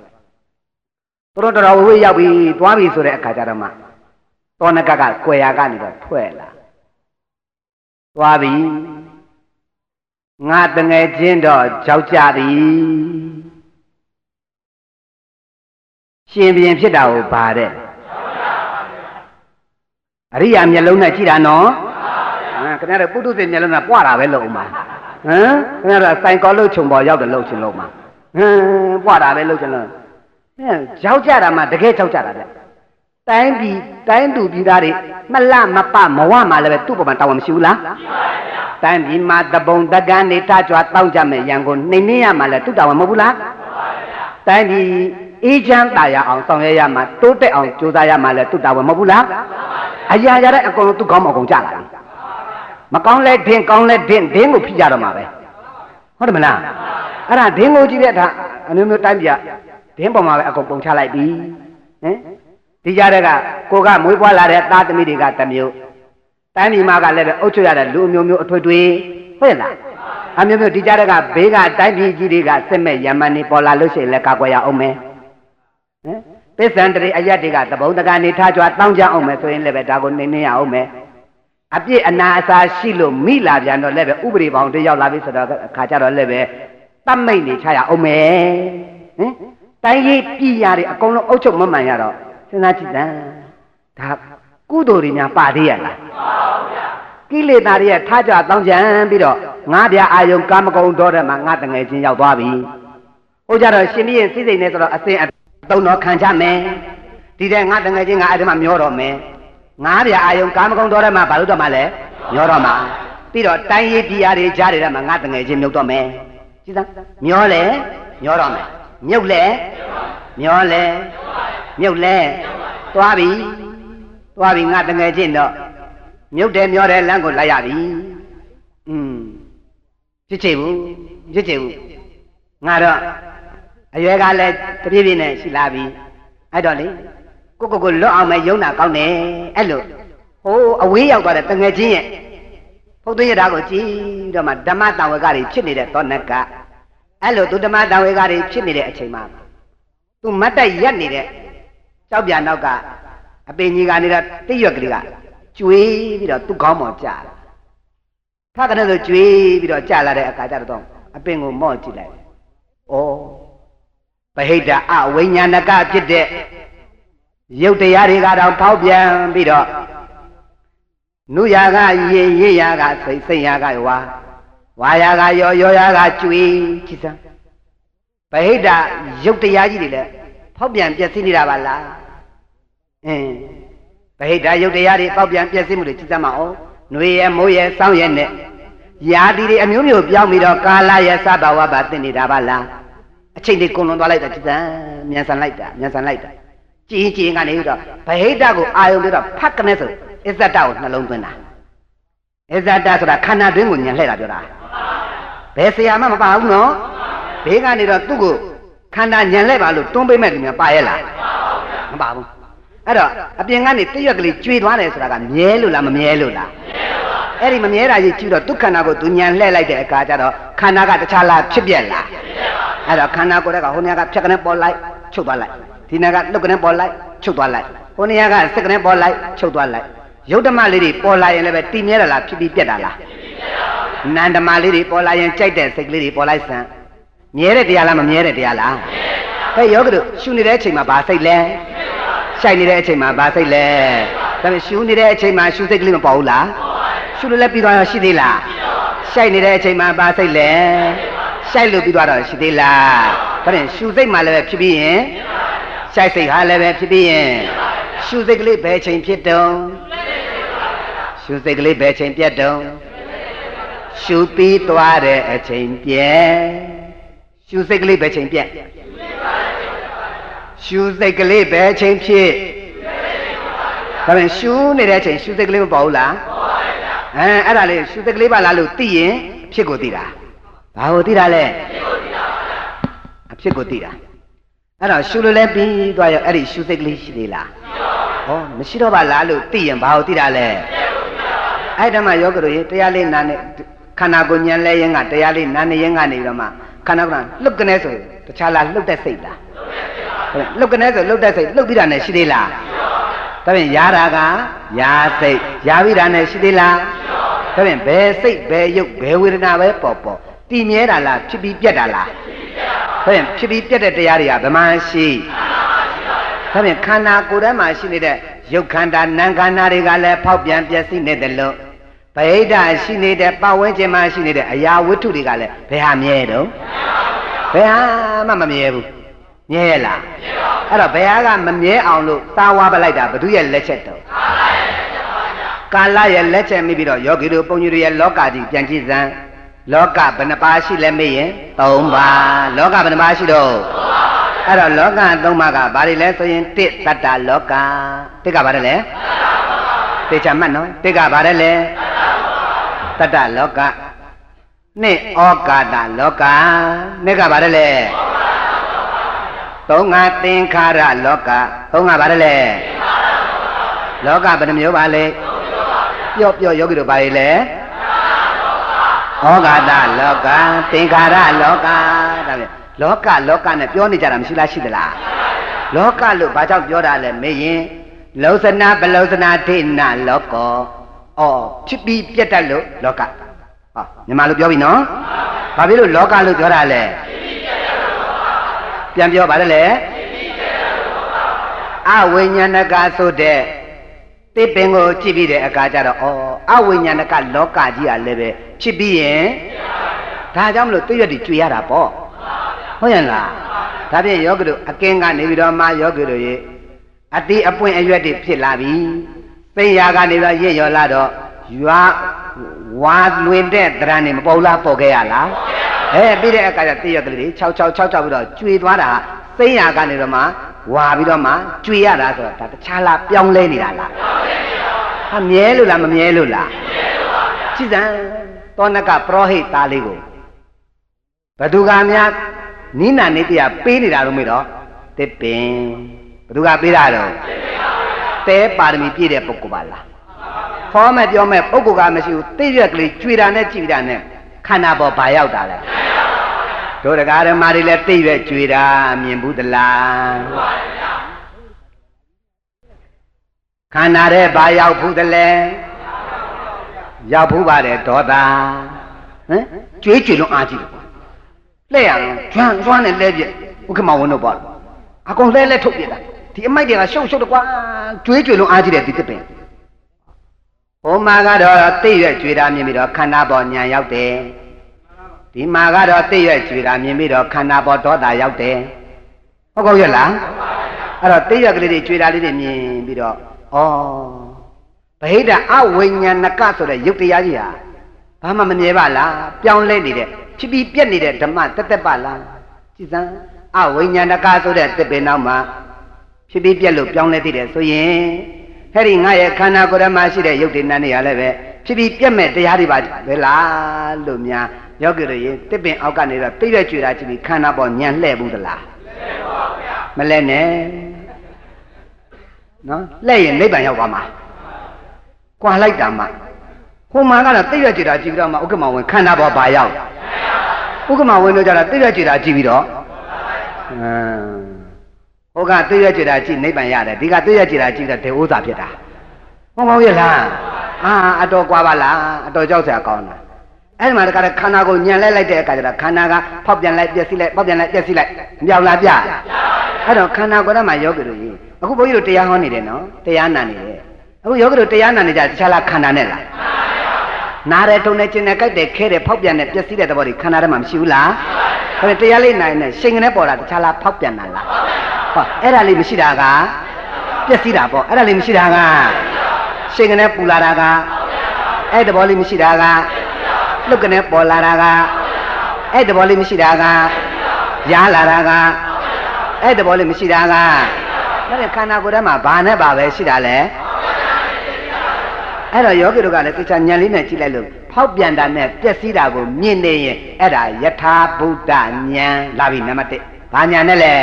သူတို့တော်ဝေးရောက်ပြီးသွားပြီဆိုတဲ့အခါကျတော့မှသောနကကွယ်ရာကနေတော့ထွက်လာသွားပြီငါတငယ်ချင်းတော့ကြောက်ကြသည် ရှင်ပြန်ဖြစ်တာကိုပါတဲ့အရိယာမျက်လုံးနဲ့ကြည့်တာနော်ခင်ဗျားတို့ပုထုဇဉ်မျက်လုံးနဲ့ပွားတာပဲလို့ဥမာခင်ဗျားတို့စိုင်ကောလို့ခြုံပေါ်ရောက်တယ်လို့ရှင်လို့မှာပွားတာပဲလို့ရှင်လို့ရောက်ကြတာမှတကယ်ကြောက်ကြတာဗျတိုင်းသူပြည်သားတွေမလမပမဝမှလည်းပဲသူ့ပုံမှာတာဝန်မရှိဘူးလားတိုင်းပြည်မှာတပုံတကန်းနေထကြွတောင်းကြမယ်ရန်ကုန်နှိမ့်နေရမှလည်းသူ့တာဝန်မဟုတ်ဘူးလားတိုင်းပြည်အေးချမ်းသာရအောင်ဆောင်ရွက်ရမှာတိုးတက်အောင်ကြိုးစားရမှာလည်းသူ့တာဝန်မဟုတ်ဘူးလားအရာရတဲ့အကုန်လုံးသူ့ကောင်းမအကုန်ကြလာတာမကောင်းလဲဒင်းကောင်းလဲဒင်းကိုဖိကြတော့မှာပဲဟုတ်တယ်မလားအဲ့ဒါဒင်းကိုကြည့်တဲ့အခါအမျိုးမျိုးတိုင်းပြည်ဒင်းပေါ်မှာပဲအကုန်ပုံချလိုက်ပြီဒီကြတဲ့ကကိုကမွေးဖွားလာတဲ့သားသမီးတွေကတမျိုးတိုင်းပြည်မှာကလည်းပဲအုပ်ချုပ်ရတဲ့လူမျိုးမျိုးအထွေထွေဟုတ်လားအမျိုးမျိုးဒီကြတဲ့ကဘေးကတိုင်းပြည်ကြီးတွေကစစ်မဲ့ရမန်နေပေါ်လာလို့ရှိရင်လည်းကာကွယ်ရအောင်မယ်ပစ္စံတရေအယတ်တွေကသဘုံတကနေထားကြွတောင်းကြအောင်မယ်ဆိုရင်လည်းပဲဒါကိုနေရအောင်မယ်အပြည့်အနာအစာရှိလို့မိလာပြန်တော့လည်းပဲဥပဒေပေါင်းတရောက်လာပြီဆိုတော့အခါကျတော့လည်းပဲတတ်မိတ်နေချရအောင်မယ်တိုင်းရေးပြည်ရတွေအကုန်လုံးအုပ်ချုပ်မမှန်ရတော့စဉ်းစားကြည့်တယ်ဒါကုသိုလ်တွေများပါသေးရလားကိလေသာတွေရဲ့ထားကြတောင်းကြံပြီးတော့ငါးပြအာယုံကာမဂုဏ်တော်တဲ့မှာငါတငယ်ချင်းရောက်သွားပြီဟိုကြတော့ရှင်ကြီးရဲ့စိစိတ်နဲ့ဆိုတော့အစင်အတုံတော်ခံကြမယ်ဒီတဲ့ငါတငယ်ချင်းငါအဲ့ဒီမှာမျောတော့မယ်ငါးပြအာယုံကာမဂုဏ်တော်တဲ့မှာဘာလို့တော့မှလဲမျောတော့မှာပြီးတော့တိုင်းရေးပြည်ရတွေကြားတွေတဲ့မှာငါတငယ်ချင်းမြုပ်တော့မယ်ကြည့်စမ်းမျောလဲမျောတော့မယ်မြုပ်လဲမျောလဲမြုပ်လဲသွားပြီငါတငယ်ချင်းတော့မြုပ်တယ်မျောတယ်လမ်းကိုလိုက်ရပြီဖြစ်ချေဘူးငါတော့အရွယ်ကလည်းတပြေးပြေးနဲ့ရှိလာပြီအဲ့တော့လေကိုလွတ်အောင်မဲ့ယုံနာကောင်းတယ်အဲ့လိုဟိုးအဝေးရောက်သွားတဲ့တငယ်ချင်းရဲ့ဖုတ်သွင်းရတာကိုကြည့်တော့မှဓမ္မတံဝေကတွေဖြစ်နေတဲ့သောနကအဲ့လိုသူဓမ္မတံဝေကတွေဖြစ်နေတဲ့အချိန်မှာသူမတ်တက်ရက်နေတဲ့ကြောက်ပြနောက်ကအပင်ကြီးကနေတော့တိရွက်ကလေးကကျွေးပြီးတော့သူ့ခေါင်းပေါ်ကျလာထကနေဆိုကျွေးပြီးတော့ကျလာတဲ့အခါကျတော့အပင်ကိုမော့ကြည့်လိုက်ဩဗဟိတအဝိညာဏကဖြစ်တဲ့ရုပ်တရားတွေကတော့ဖောက်ပြန်ပြီးတော့နုရာကရေရာကစိတ်ရာကဝါရာကရောရာကကျွေးကြည့်စမ်းဗဟိတရုပ်တရားကြီးတွေလည်းဖောက်ပြန်ပျက်စီးနေတာပါလားဗဟိတရုပ်တရားတွေပေါက်ပြန်ပျက်စီးမှုတွေကြည့်စမ်းပါဦးຫນွေရမိုးရစောင်းရနဲ့ယာတိတွေအမျိုးမျိုးပြောင်းပြီးတော့ကာလရစဘာဝပါသိနေတာပါလားအချိန်တွေကုန်လွန်သွားလိုက်တာကြည်စမ်းမြန်ဆန်လိုက်တာကြည်ကနေပြီးတော့ဗဟိတကိုအာယုံပြီးတော့ဖတ်ကနေဆိုအစ္ဆတကိုနှလုံးသွင်းတာအစ္ဆတဆိုတာခန္ဓာတွင်းကိုညံလှည့်တာပြောတာဘယ်ဆရာမှမပါဘူးနော်ဘေးကနေတော့သူ့ကိုခန္ဓာညံလှည့်ပါလို့တွန်းပေးမဲ့လူများပါရဲ့လားမပါဘူးအဲ့တော့အပြင်ကနေတရွက်ကလေးကျွေသွားတယ်ဆိုတာကမြဲလို့လားမမြဲလို့လားအဲ့ဒီမမြဲတာကြီးကြည့်တော့ဒုက္ခနာကိုသူညံလှည့်လိုက်တဲ့အခါကျတော့ခန္ဓာကတခြားလားဖြစ်ပြက်လားအဲ့တော့ခန္ဓာကိုယ်ကဟိုနေရာကဖြတ်ကနေပေါ်လိုက်ချုပ်သွားလိုက်ဒီနေရာကလှုပ်ကနေပေါ်လိုက်ချုပ်သွားလိုက်ဟိုနေရာကစက်ကနေပေါ်လိုက်ချုပ်သွားလိုက်ယုတ်ဓမ္မလေးတွေပေါ်လာရင်လည်းပဲတည်မြဲတာလားဖြစ်ပြီးပြက်တာလားနန္ဓမ္မလေးတွေပေါ်လာရင်ကြိုက်တဲ့စိတ်ကလေးတွေပေါ်လိုက်စမ်းမြဲတဲ့တရားလားမမြဲတဲ့တရားလားဟဲ့ယောဂတို့ရှုနေတဲ့အချိန်မှာဘာစိတ်လဲရှိုက်နေတဲ့အချိန်မှာဘာစိတ်လဲဒါပေမဲ့ရှုနေတဲ့အချိန်မှာရှုစိတ်ကလေးမပေါ်ဘူးလားရှုလို့လည်းပြီးသွားရောရှိသေးလားရှိုက်နေတဲ့အချိန်မှာဘာစိတ်လဲရှိုက်လို့ပြီးသွားတော့ရှိသေးလားဒါဖြင့်ရှုစိတ်မှလည်းပဲဖြစ်ပြီးရင်ရှိုက်စိတ်ဟာလည်းပဲဖြစ်ပြီးရင်ရှုစိတ်ကလေးဘယ်ချိန်ဖြစ်တုံးရှုစိတ်ကလေးဘယ်ချိန်ပြတ်တုံးရှုပြီးသွားတဲ့အချိန်ပြည့်ရှုစိတ်ကလေးဘယ်ချိန်ပြတ်ရှုစိတ်ကလေးဘယ်ချိန်ဖြစ်ဒါဖြင့်ရှုနေတဲ့အချိန်ရှုစိတ်ကလေးမပေါ်ဘူးလားအဲ့ဒါလေးရှုစိတ်ကလေးပါလားလို့သိရင်အဖြစ်ကိုသိတာဘာကိုသိတာလဲအဖြစ်ကိုသိတာအဲ့တော့ရှုလို့လဲပြီးသွားရောအဲ့ဒီရှုစိတ်ကလေးရှိသေးလားဟောမရှိတော့ပါလားလို့သိရင်ဘာကိုသိတာလဲအဲ့ဒါမှယောဂတို့ရေတရားလေးနာနဲ့ခန္ဓာကိုယ်ဉာဏ်လဲရင်ကတရားလေးနာနေရင်ကနေပြီးတော့မှခန္ဓာကလှုပ်ကနေဆိုတခြားလားလှုပ်တဲ့စိတ်လားလှုပ်ကနေဆိုလှုပ်တဲ့စိတ်လှုပ်ပြီးတာနဲ့ရှိသေးလားဒါဖြင့်ယာတာကယာစိတ်ယာပြီးတာနဲ့ရှိသေးလားဒါဖြင့်ဘယ်စိတ်ဘယ်ရုပ်ဘယ်ဝေဒနာပဲပေါ်တည်မြဲတာလားဖြစ်ပြီးပြတ်တာလားဒါဖြင့်ဖြစ်ပြီးပြတ်တဲ့တရားတွေကဗမာရှိ ဒါဖြင့်ခန္ဓာကိုယ်ထဲမှာရှိနေတဲ့ရုပ်ခန္ဓာနာမ်ခန္ဓာတွေကလည်းဖောက်ပြန်ပျက်စီးနေတယ်လို့ဗဟိတရှိနေတဲ့ပတ်ဝန်းကျင်မှာရှိနေတဲ့အရာဝတ္ထုတွေကလည်းဘယ်ဟာမြဲတော့ဘယ်ဟာမှမမြဲဘူးမြဲလားအဲ့တော့ဘယ်ဟာကမမြဲအောင်လို့သာဝါပလိုက်တာဘုသူရဲ့လက်ချက်တော့ကာလရဲ့လက်ချက်မိပြီးတော့ယောဂီတို့ပုံကြီးတွေရဲ့လောကကြီးပြန်ကြည့်စမ်းလောကဘယ်နှပါရှိလဲမေးရင်3ပါလောကဘယ်နှပါရှိတော့အဲ့တော့လောက3ပါးကဘာတွေလဲဆိုရင်1တတ္တလောက1ကဘာလဲသေချာမှတ်နော်1ကဘာလဲတတ္တလောက2ဩကာတလောက2ကဘာလဲ3ကသင်္ခါရလောက3ကဘာလဲလောကဘယ်နှမျိုးပါလဲပြောယောဂီတို့ဘာတွေလဲဩကာတလောကသင်္ခါရလောကဒါပဲလောကနဲ့ပြောနေကြတာမရှိလားရှိသလားလောကလို့ဘာကြောင့်ပြောတာလဲမေးရင်လောစနာပလောစနာဒိဏလောကောဖြစ်ပြီးပြတ်တတ်လို့လောကမြန်မာလိုပြောပြီနော်ဘာဖြစ်လို့လောကလို့ပြောတာလဲပြန်ပြောပါလေအဝိညာဏကဆိုတဲ့တိပင်ကိုကြည့်ပြီးတဲ့အခါကျတော့အဝိညာဏကလောကကြီးကလည်းပဲဖြစ်ပြီးရင်ဒါကြောင့်မလို့သိရတည်ကြွေရတာပေါ့ဟုတ်ရဲ့လားဒါဖြင့်ယောဂီတို့အကင်းကနေပြီးတော့မှယောဂီတို့ရေအတိအပွင့်အရွက်တွေဖြစ်လာပြီသိရာကနေတော့ရင့်ရော်လာတော့ရွာဝါလွင်တဲ့တရံနေမပေါ်လားပေါ်ခဲ့ရလားပြီးတဲ့အခါကျသိရကလေး6ပြီးတော့ကြွေသွားတာသိရာကနေတော့မှဝါပြီးတော့မှကြွေရတာဆိုတော့ဒါတခြားလားပြောင်းလဲနေတာလားဟာမြဲလို့လားမမြဲလို့လားကြည့်စမ်းတောနကပရောဟိတ်သားလေးကိုဘသူကများနိနာနေတရားပေးနေတာလို့မေးတော့တစ်ပင်ဘသူကပေးတာတော့တဲပါရမီပြည့်တဲ့ပုဂ္ဂိုလ်ပါလားဟောမဲ့ပြောမဲ့ပုဂ္ဂိုလ်ကမရှိဘူးသိရကလေးကြွေတာနဲ့ကြည်တာနဲ့ခန္ဓာပေါ်ဘာရောက်တာလဲတို့တရားဓမ္မတွေလည်းသိရကြွေတာမြင်ဘူးသလားခန္ဓာတဲ့ဘာရောက်ဘူးသလဲရောက်ဘူးပါတယ်ဒေါသကြွေးကြွေလုံးအားကြည့်လဲရအောင်ကျွမ်းနဲ့လဲပြဥက္ကမဝန်းတို့ပေါ့အကုန်လဲထုတ်ပြတာဒီအမိုက်တွေကရှုပ်တော့ကွာကြွေးကြွေလုံးအားကြည့်တယ်ဒီတစ်ပင်ဟိုမှာကတော့သိရကြွေတာမြင်ပြီးတော့ခန္ဓာပေါ်ညာရောက်တယ်ဒီမှာကတော့သိရကြွေတာမြင်ပြီးတော့ခန္ဓာပေါ်ဒေါသရောက်တယ်ဟုတ်ကောရဲ့လားအဲ့တော့သိရကလေးတွေကြွေတာလေးတွေမြင်ပြီးတော့ဗဟိတအဝိညာဏကဆိုတဲ့ယုတ်တရားကြီးဟာဘာမှမမြဲပါလားပြောင်းလဲနေတဲ့ဖြစ်ပြီးပြက်နေတဲ့ဓမ္မတက်ပါလားကြည်စမ်းအဝိညာဏကဆိုတဲ့တစ်ပင်နောက်မှာဖြစ်ပြီးပြက်လို့ပြောင်းလဲသေးတယ်ဆိုရင်ဟဲ့ဒီငါရဲ့ခန္ဓာကိုယ်ထဲမှာရှိတဲ့ယုတ်တိနန်းတွေဟာလည်းပဲဖြစ်ပြီးပြက်မဲ့တရားတွေပါပဲလားလို့များယောဂီတို့ရင်တစ်ပင်အောက်ကနေတော့သိရကြွေတာကြည့်ပြီးခန္ဓာပေါ်ညံလှဲ့ဘူးသလားမလဲနဲ့နော်လှဲ့ရင်နိဗ္ဗာန်ရောက်သွားမှာကွာလိုက်တာမှဟိုမှာကတော့သိရကြွေတာကြည့်ပြီးတော့မှဥက္ကမဝင်ခန္ဓာပေါ်ဘာရောက်ဥက္ကမဝင်တို့ကြတာသိရကြွေတာကြည့်ပြီးတော့ဟိုကသိရကြွေတာကြည့်နိဗ္ဗာန်ရတယ်ဒီကသိရကြွေတာကြည့်တော့ဒေဝဥစ္စာဖြစ်တာဟုတ်ပါရဲ့လားအတော်ကွာပါလားအတော်ကြောက်စရာကောင်းတာအဲ့ဒီမှာတခါခန္ဓာကိုညံလဲလိုက်တဲ့အခါကျတော့ခန္ဓာကဖောက်ပြန်လိုက်ပျက်စီးလိုက်ဖောက်ပြန်လိုက်ပျက်စီးလိုက်မပြောင်းလားပြအဲ့တော့ခန္ဓာကိုယ်ထဲမှာယောဂီတို့ကြီးအခုဘုန်းကြီးတို့တရားဟောနေတယ်နော်တရားနာနေတယ်အခုယောဂီတို့တရားနာနေကြတခြားလားခန္ဓာနဲ့လားနားတယ်ထုံတယ်ကျင်တယ်ကြိုက်တယ်ခဲတယ်ဖောက်ပြန်တယ်ပျက်စီးတဲ့သဘောတွေခန္ဓာထဲမှာမရှိဘူးလားဒါပေမဲ့တရားလေးနိုင်နေရှင်ကနေပေါ်တာတခြားလားဖောက်ပြန်တာလားဟောအဲ့ဒါလေးမရှိတာကပျက်စီးတာပေါ့အဲ့ဒါလေးမရှိတာကရှင်ကနေပူလာတာကအဲ့သဘောလေးမရှိတာကလုတ်ကနေပေါ်လာတာကအဲ့သဘောလေးမရှိတာကရားလာတာကအဲ့သဘောလေးမရှိတာကဒါနဲ့ခန္ဓာကိုယ်ထဲမှာဘာနဲ့ဘာပဲရှိတာလဲအဲ့တော့ယောဂီတို့ကလည်းတခြားဉာဏ်လေးနဲ့ကြည့်လိုက်လို့ဖောက်ပြန်တာနဲ့ပျက်စီးတာကိုမြင်နေရင်အဲ့ဒါယထာဘုဒ္ဓဉာဏ်လာပြီနံပါတ်1ဘာဉာဏ်နဲ့လဲ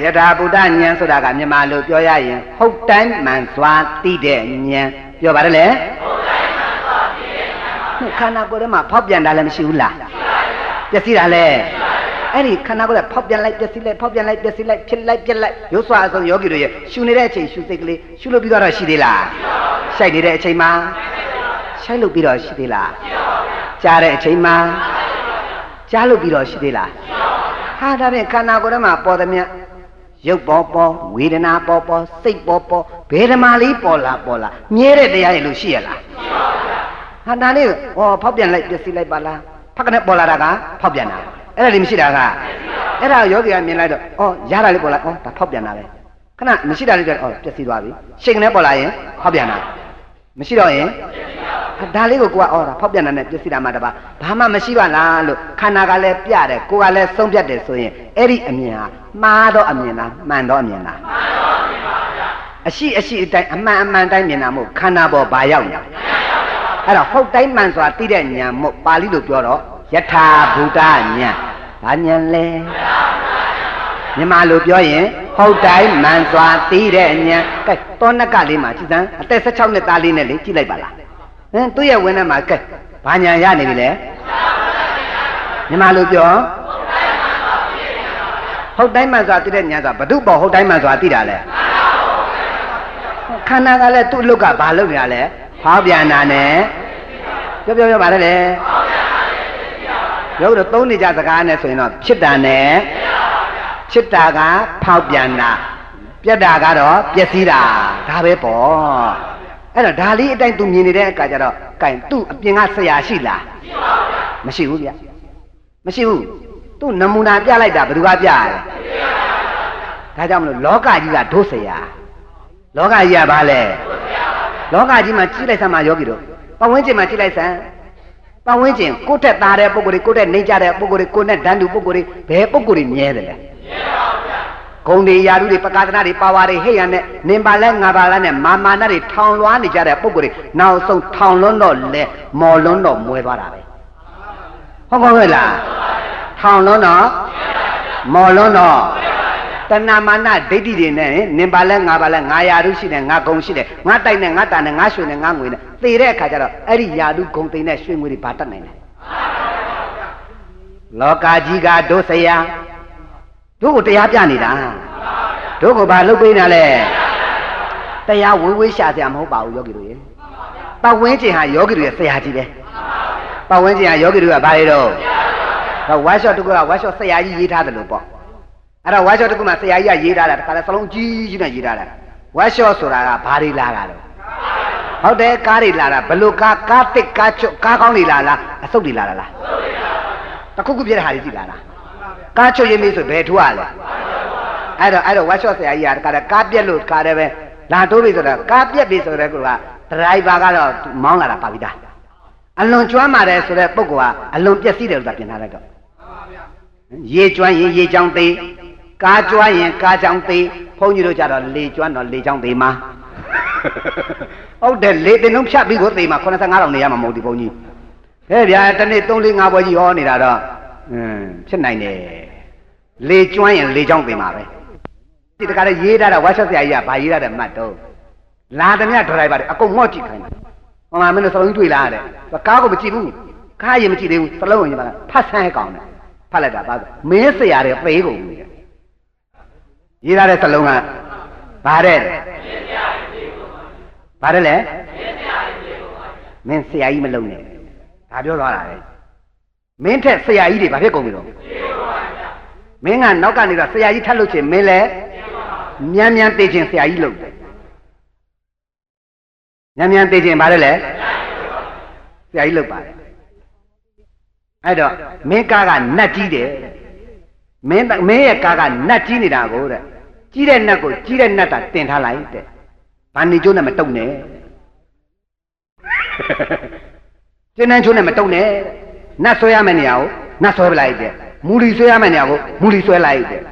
ယထာဘုဒ္ဓဉာဏ်ဆိုတာကမြန်မာလိုပြောရရင်ဟုတ်တိုင်းမှန်စွာသိတဲ့ဉာဏ်ပြောပါတယ်လေဟုတ်တိုင်းမှန်စွာသိတဲ့ဉာဏ်ခန္ဓာကိုယ်ထဲမှာဖောက်ပြန်တာလည်းမရှိဘူးလားပျက်စီးတာလည်းအဲ့ဒီခန္ဓာကိုယ်ကဖောက်ပြန်လိုက်ပျက်စီးလိုက်ဖောက်ပြန်လိုက်ပျက်စီးလိုက်ဖြစ်လိုက်ပြက်လိုက်ရုပ်စွာအဆုံးယောဂီတို့ရဲ့ရှူနေတဲ့အချိန်ရှူစိတ်ကလေးရှူလို့ပြီးတော့ရှိသေးလားရှိုက်နေတဲ့အချိန်မှာရှိုက်လို့ပြီးတော့ရှိသေးလားကြားတဲ့အချိန်မှာကြားလို့ပြီးတော့ရှိသေးလားဟာဒါဖြင့်ခန္ဓာကိုယ်ထဲမှာပေါ်သမျှ ရုပ်ပေါ်ပေါ်ဝေဒနာပေါ်ပေါ်စိတ်ပေါ်ပေါ်ဘယ်ဓမ္မလေးပေါ်လာမြဲတဲ့တရားရဲ့လို့ရှိရလားရှိပါဘူးဗျာဟာဒါလေးဟောဖောက်ပြန်လိုက်ပြည့်စည်လိုက်ပါလားဖက်ကနေပေါ်လာတာကဖောက်ပြန်တာအဲ့ဒါလေးမရှိတာကအဲ့ဒါယောဂီကမြင်လိုက်တော့ဩရတာလေးပေါ်လာဩဒါဖောက်ပြန်တာပဲခဏမရှိတာလေးတော့ဩပြည့်စည်သွားပြီရှိန်ကနေပေါ်လာရင်ဖောက်ပြန်တာမရှိတော့ရင်ဒါလေးကိုကိုကဩဒါဖောက်ပြန်တာနဲ့ပြည့်စည်တာမှတပါဘာမှမရှိပါလားလို့ခန္ဓာကလည်းပြတယ်ကိုယ်ကလည်းဆုံးဖြတ်တယ်ဆိုရင်အဲ့ဒီအမြင်ဟာမှားတော့အမြင်လားမှန်တော့အမြင်လားမှန်တော့အမြင်ပါဗျာအရှိအတိုင်းအမှန်တိုင်းမြင်တာမို့ခန္ဓာပေါ်ဘာရောက်နေအဲ့တော့ဟုတ်တိုင်းမှန်စွာသိတဲ့ဉာဏ်မို့ပါဠိလိုပြောတော့ယထာဘူတဉာဏ်ဘာဉာဏ်လဲမြန်မာလိုပြောရင်ဟုတ်တိုင်းမှန်စွာသိတဲ့ဉာဏ်ကဲတောနကလေးမှာကြည်စမ်းအသက်16နှစ်သားလေးနဲ့လေကြည့်လိုက်ပါလားသူ့ရဲ့ဝင်းထဲမှာကဲဘာဉာဏ်ရနေပြီလဲမြန်မာလိုပြောဟုတ်တိုင်းမှန်စွာသိတဲ့ဉာဏ်ဆိုတာဘု து ပေါ်ဟုတ်တိုင်းမှန်စွာသိတာလဲခန္ဓာကလည်းသူ့အလုတ်ကဘာလုပ်နေရလဲဖောက်ပြန်တာနဲ့ပြောပါလေရုပ်တော့သုံးနေကြစကားနဲ့ဆိုရင်တော့ဖြစ်တာနဲ့ဖြစ်တာကဖောက်ပြန်တာပြက်တာကတော့ပျက်စီးတာဒါပဲပေါ့အဲ့တော့ဒါလေးအတိုင်းသူမြင်နေတဲ့အခါကျတော့ကင်သူ့အပြင်ကဆရာရှိလားမရှိဘူးဗျမရှိဘူးသူ့နမူနာပြလိုက်တာဘယ်သူကပြရလဲဒါကြောင့်မလို့လောကကြီးကဒုဆရာလောကကြီးကဘာလဲလောကကြီးမှာကြည့်လိုက်စမ်းပါယောဂီတို့ပဝန်းကျင်မှာကြည့်လိုက်စမ်းပဝန်းကျင်ကိုယ့်ထက်သားတဲ့ပုဂ္ဂိုလ်တွေကိုယ့်ထက်နှိမ့်ကြတဲ့ပုဂ္ဂိုလ်တွေကိုယ့်နဲ့ဓာတ်တူပုဂ္ဂိုလ်တွေဘယ်ပုဂ္ဂိုလ်တွေမြဲတယ်လဲဂုံတွေယာရုတွေပကာသနာတွေပါဝါတွေဟိတ်ရနဲ့နင်ပါလဲငါပါလဲနဲ့မာမာနတွေထောင်လွှားနေကြတဲ့ပုဂ္ဂိုလ်တွေနောက်ဆုံးထောင်လွန်းတော့လဲမော်လွန်းတော့မွဲသွားတာပဲဟုတ်ကဲ့လားထောင်လွန်းတော့မော်လွန်းတော့တဏမာနဒိဋ္ဌိတွေနဲ့နင်ပါလဲငါပါလဲငါယာရုရှိတယ်ငါဂုံရှိတယ်ငါတိုက်နဲ့ငါတာနဲ့ငါရွှေနဲ့ငါငွေနဲ့သေတဲ့အခါကျတော့အဲ့ဒီယာရုဂုံသိနဲ့ရွှေငွေတွေဘာတတ်နိုင်လဲလောကကြီးကဒုဆရာတို့ကိုတရားပြနေတာတို့ကိုဘာလုပ်ပေးနေလဲတရားဝေးဝေးရှာစရာမဟုတ်ပါဘူးယောဂီတို့ရေပတ်ဝန်းကျင်ဟာယောဂီတို့ရဲ့ဆရာကြီးပဲပတ်ဝန်းကျင်ဟာယောဂီတို့ကဘာတွေတော့ဝါရှော့တကူကဝါရှော့ဆရာကြီးရေးထားတယ်လို့ပေါ့အဲ့တော့ဝါရှော့တကူမှာဆရာကြီးကရေးထားတာတခါလဲစလုံးကြီးနဲ့ရေးထားတာဝါရှော့ဆိုတာကဘာတွေလာတာလဲဟုတ်တယ်ကားတွေလာတာဘလို့ကားတစ်ကားချွတ်ကားကောင်းတွေလာလားအဆုပ်တွေလာလားတခုခုပြတဲ့ဟာတွေကြည့်လာလားကားချွတ်ရင်းလေးဆိုဘယ်ထိုးရလဲအဲ့တော့ဝါရှော့ဆရာကြီးကကားပြက်လို့ကားတယ်ပဲလာတိုးပြီဆိုတော့ကားပြက်ပြီဆိုတဲ့ကူကဒရိုင်ဘာကတော့မောင်းလာတာပါပြီသားအလွန်ကျွမ်းပါတယ်ဆိုတဲ့ပုဂ္ဂိုလ်ကအလွန်ပျက်စီးတယ်လို့သာပြင်ထားလိုက်တော့ရေကျွမ်းရင်ရေချောင်းသေးကားကျွမ်းရင်ကားချောင်းသေးဘုန်းကြီးတို့ကြတော့လေကျွမ်းတော့လေချောင်းသေးမှာဟုတ်တယ်လေတင်လုံးဖြတ်ပြီးကိုသေးမှာ85တောင်နေရမှာမဟုတ်ဒီဘုန်းကြီးဟဲ့ဗျာတနေ့3 4 5ပွဲကြီးဟောနေတာတော့ဖြစ်နိုင်တယ်လေကျွမ်းရင်လေချောင်းသေးမှာပဲဒီတခါလေရေးထားတာဝါရှော့ဆရာကြီးကဘာရေးထားတယ်မှတ်တော့လာသမျှဒရိုင်ဘာတွေအကုန်ငေါ့ကြည့်ခိုင်းတယ်ဟောမှာမင်းတို့စလုံးကြီးတွေ့လားတဲ့ကားကိုမကြည့်ဘူးကားရင်မကြည့်သေးဘူးစလုံးဝင်ပါလားဖတ်ဆန်းကောင်းတယ်ဖတ်လိုက်တာပါမင်းဆရာတွေပေးကုန်ပြီရေးထားတဲ့စလုံးကဘာတဲ့ဘာတဲ့လဲမင်းဆရာကြီးမလုံးနဲ့ဒါပြောသွားတာလေမင်းထက်ဆရာကြီးတွေဘာဖြစ်ကုန်ပြီတော့မင်းကနောက်ကနေတော့ဆရာကြီးထပ်လို့ချင်းမင်းလည်းမြန်သိချင်းဆရာကြီးလုပ်တယ်မြန်သိချင်းဘာလဲလဲဆရာကြီးလုပ်ပါတယ်အဲ့တော့မင်းကားကနတ်ကြီးတယ်မင်းရဲ့ကားကနတ်ကြီးနေတာကိုတဲ့ကြီးတဲ့နတ်ကိုကြီးတဲ့နတ်တာတင်ထားလိုက်တဲ့ဘာနေကျိုးနဲ့မတုံနဲ့ကျင်းနှန်းချိုးနဲ့မတုံနဲ့နတ်ဆွဲရမယ့်နေရာကိုနတ်ဆွဲပလိုက်တဲ့မူလီဆွဲရမယ့်နေရာကိုမူလီဆွဲလိုက်တဲ့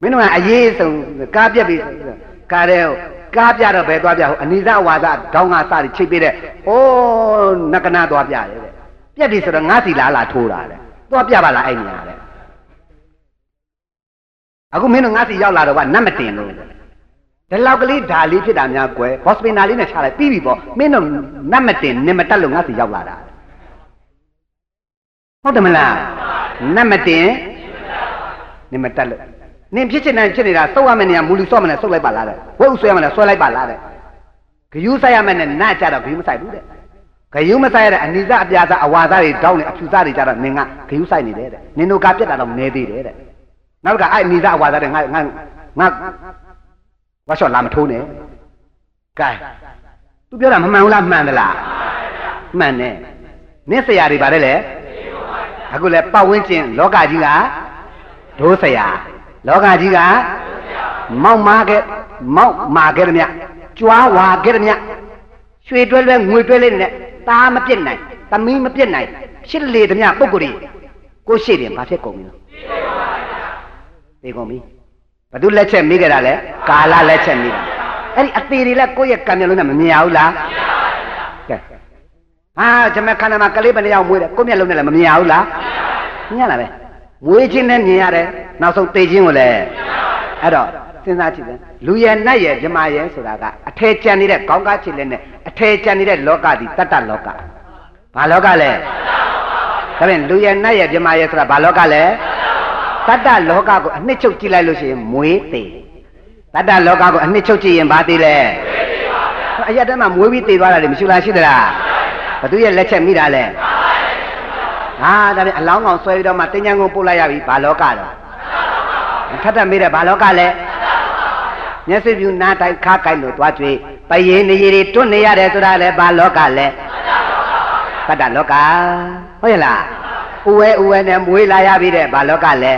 မင်းတို့ကအရေးဆုံးကားပြက်ပြီးကားတဲ့ကားပြတော့ဘယ်သွားပြဟိုအနိစ္စဝါဒဒေါင်းကစပြီးချိတ်ပေးတဲ့အိုးနကနာသွားပြတယ်တဲ့ပြက်ပြီဆိုတော့ငါးစီလားထိုးတာတဲ့သွားပြပါလားအဲ့နေရာတဲ့အခုမင်းတို့ငါးစီရောက်လာတော့ကနတ်မတင်လို့ဒီလောက်ကလေးဓာလေးဖြစ်တာများကွယ်ဟော့စပီတာလေးနဲ့ချလိုက်ပြီးပြီပေါ့မင်းတို့နတ်မတင်နင်မတက်လို့ငါးစီရောက်လာတာဟုတ်တယ်မလားနတ်မတင်နင်မတက်လို့နင်ဖြစ်ချင်တယ်ဖြစ်နေတာစုပ်ရမယ့်နေရာမူလီစော့မနဲ့စုပ်လိုက်ပါလားတဲ့ဝဲဥဆွဲရမယ်နဲ့ဆွဲလိုက်ပါလားတဲ့ဂယုဆိုင်ရမယ်နဲ့နတ်ကြတော့ဂယုမဆိုင်ဘူးတဲ့ဂယုမဆိုင်ရတဲ့အနိစ္စအပြာစအဝါစားတွေတောင်းနေအဖြူစားတွေကြတော့နင်ကဂယုဆိုင်နေတယ်တဲ့နင်တို့ကပြက်တာတော့နေသေးတယ်တဲ့ နောက်ကအဲ့မိသားဝါသားတဲ့ငါဝါရှော့လာမထိုးနဲ့ကဲသူပြောတာမမှန်ဘူးလားမှန်သလားမှန်တယ်နင့်ဆရာတွေပါတယ်လေအခုလဲပတ်ဝန်းကျင်လောကကြီးကဒိုးဆရာလောကကြီးကမောက်မာခဲ့တယ်မြကြွားဝါခဲ့တယ်မြရွှေတွဲငွေတွဲလေးနဲ့ตาမပြစ်နိုင်သမီးမပြစ်နိုင်ဖြစ်လေတယ်မြပုဂ္ဂိုလ်ကြီးကိုရှိတယ်ဘာဖြစ်ကုန်ပြီလို့သိကုန်ပြီဘသူလက်ချက်မိကြတာလဲကာလလက်ချက်မိတာအဲ့ဒီအသေးတွေလက်ကိုယ့်ရဲ့ကံမျက်လုံးနဲ့မမြင်ဘူးလားကဲဟာကျွန်မခန္ဓာမှာကလေးဘယ်နှယောက်မွေးတယ်ကိုယ့်မျက်လုံးနဲ့လည်းမမြင်ဘူးလားမြင်ရတာပဲမွေးခြင်းနဲ့မြင်ရတယ်နောက်ဆုံးသေခြင်းကိုလည်းအဲ့တော့စဉ်းစားကြည့်တယ်လူရဲ့နတ်ရဲ့မြမရဲ့ဆိုတာကအထေကျန်နေတဲ့ကောင်းကားချစ်လက်နဲ့အထေကျန်နေတဲ့လောကဒီတတ္တလောကဘာလောကလဲဒါဖြင့်လူရဲ့နတ်ရဲ့မြမရဲ့ဆိုတာဘာလောကလဲတတ္တလောကကိုအနှစ်ချုပ်ကြည့်လိုက်လို့ရှိရင်မွေးသေးတတ္တလောကကိုအနှစ်ချုပ်ကြည့်ရင်ဘာသေးလဲအရက်တည်းမှာမွေးပြီးသေသွားတာလေမရှိလားရှိသလားဘသူရဲ့လက်ချက်မိတာလဲဟာဒါဖြင့်အလောင်းကောင်ဆွဲပြီးတော့မှတင်ညာကိုပို့လိုက်ရပြီဘာလောကတော့ထပ်ထပ်မေးတယ်ဘာလောကလဲမျက်စိပြူနားတိုင်းခါကိုက်လို့သွားကြွေးပယေနေရီတွေတွန့်နေရတယ်ဆိုတာလဲဘာလောကလဲတတ္တလောကဟုတ်ရဲ့လားဥဝဲနဲ့မွေးလာရပြီတဲ့ဘာလောကလဲ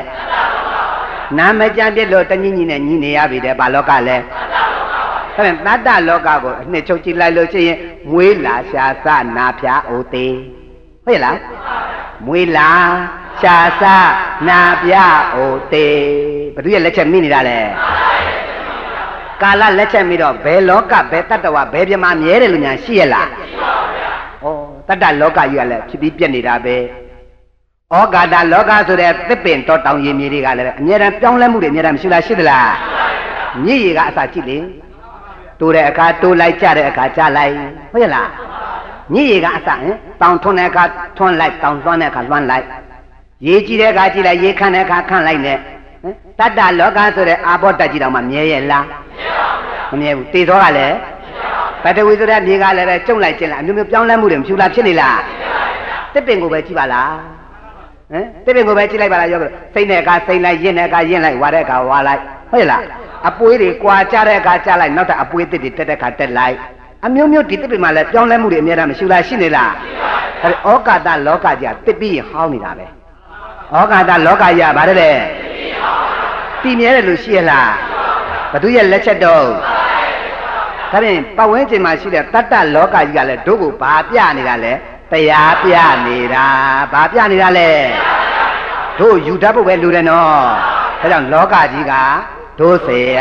နာမကြပြစ်လို့တညင်းကြီးနဲ့ညီနေရပြီတဲ့ဘာလောကလဲအဲ့ဒါတတ္တလောကကိုအနှစ်ချုပ်ကြည့်လိုက်လို့ရှိရင်မွေးလာရှာစနာဖျားအိုသေးဟုတ်ရဲ့လားမွေးလာရှာစနာပြအိုသေးဘသူရဲ့လက်ချက်မိနေတာလဲကာလလက်ချက်မိတော့ဘယ်လောကဘယ်တတ္တဝဘယ်ပြမမြဲတယ်လို့ညာရှိရလားဩတတ္တလောကကြီးကလည်းဖြစ်ပြီးပြက်နေတာပဲဩကာတလောကဆိုတဲ့သစ်ပင်တောတောင်ရေမြေတွေကလည်းအမြဲတမ်းပြောင်းလဲမှုတွေအမြဲတမ်းမရှိလားရှိသလားမြစ်ရေကအစာကြည့်လေတိုးတဲ့အခါတိုးလိုက်ကြတဲ့အခါကြလိုက်ဟုတ်ရဲ့လားမြစ်ရေကအစာတောင်ထွန်းတဲ့အခါထွန်းလိုက်တောင်လွှမ်းတဲ့အခါလွှမ်းလိုက်ရေကြည့်တဲ့အခါကြည့်လိုက်ရေခန့်တဲ့အခါခန့်လိုက်နဲ့တတ္တလောကဆိုတဲ့အာဘောတကြီးတောင်မှမြဲရဲ့လားမမြဲဘူးတေသောကလည်းဘတဝီဆိုတဲ့မြေကလည်းပဲကျုံလိုက်ကျင်လိုက်အမျိုးမျိုးပြောင်းလဲမှုတွေမရှိလားဖြစ်နေလားတစ်ပင်ကိုပဲကြည့်ပါလားတစ်ပင်ကိုပဲကြည့်လိုက်ပါလားရောစိတ်နဲ့အခါစိတ်လိုက်ရင့်တဲ့အခါရင့်လိုက်ဝါတဲ့အခါဝါလိုက်ဟုတ်လားအပွေးတွေကွာကြတဲ့အခါကြလိုက်နောက်ထပ်အပွေးတစ်တွေတက်တဲ့အခါတက်လိုက်အမျိုးမျိုးဒီတစ်ပင်မှာလည်းပြောင်းလဲမှုတွေအများကြီးမရှိလားရှိနေလားအဲ့ဩကာတလောကကြီးကတစ်ပြီးဟောင်းနေတာပဲဩကာတလောကကြီးကဘာလဲတည်မြဲတယ်လို့ရှိရလားဘသူရဲ့လက်ချက်တော့ဒါဖြင့်ပတ်ဝန်းကျင်မှာရှိတဲ့တတ္တလောကကြီးကလည်းတို့ကိုဘာပြနေတာလဲတရားပြနေတာဘာပြနေတာလဲတို့ယူတတ်ဖို့ပဲလူတယ်နော်ဒါကြောင့်လောကကြီးကတို့เสีย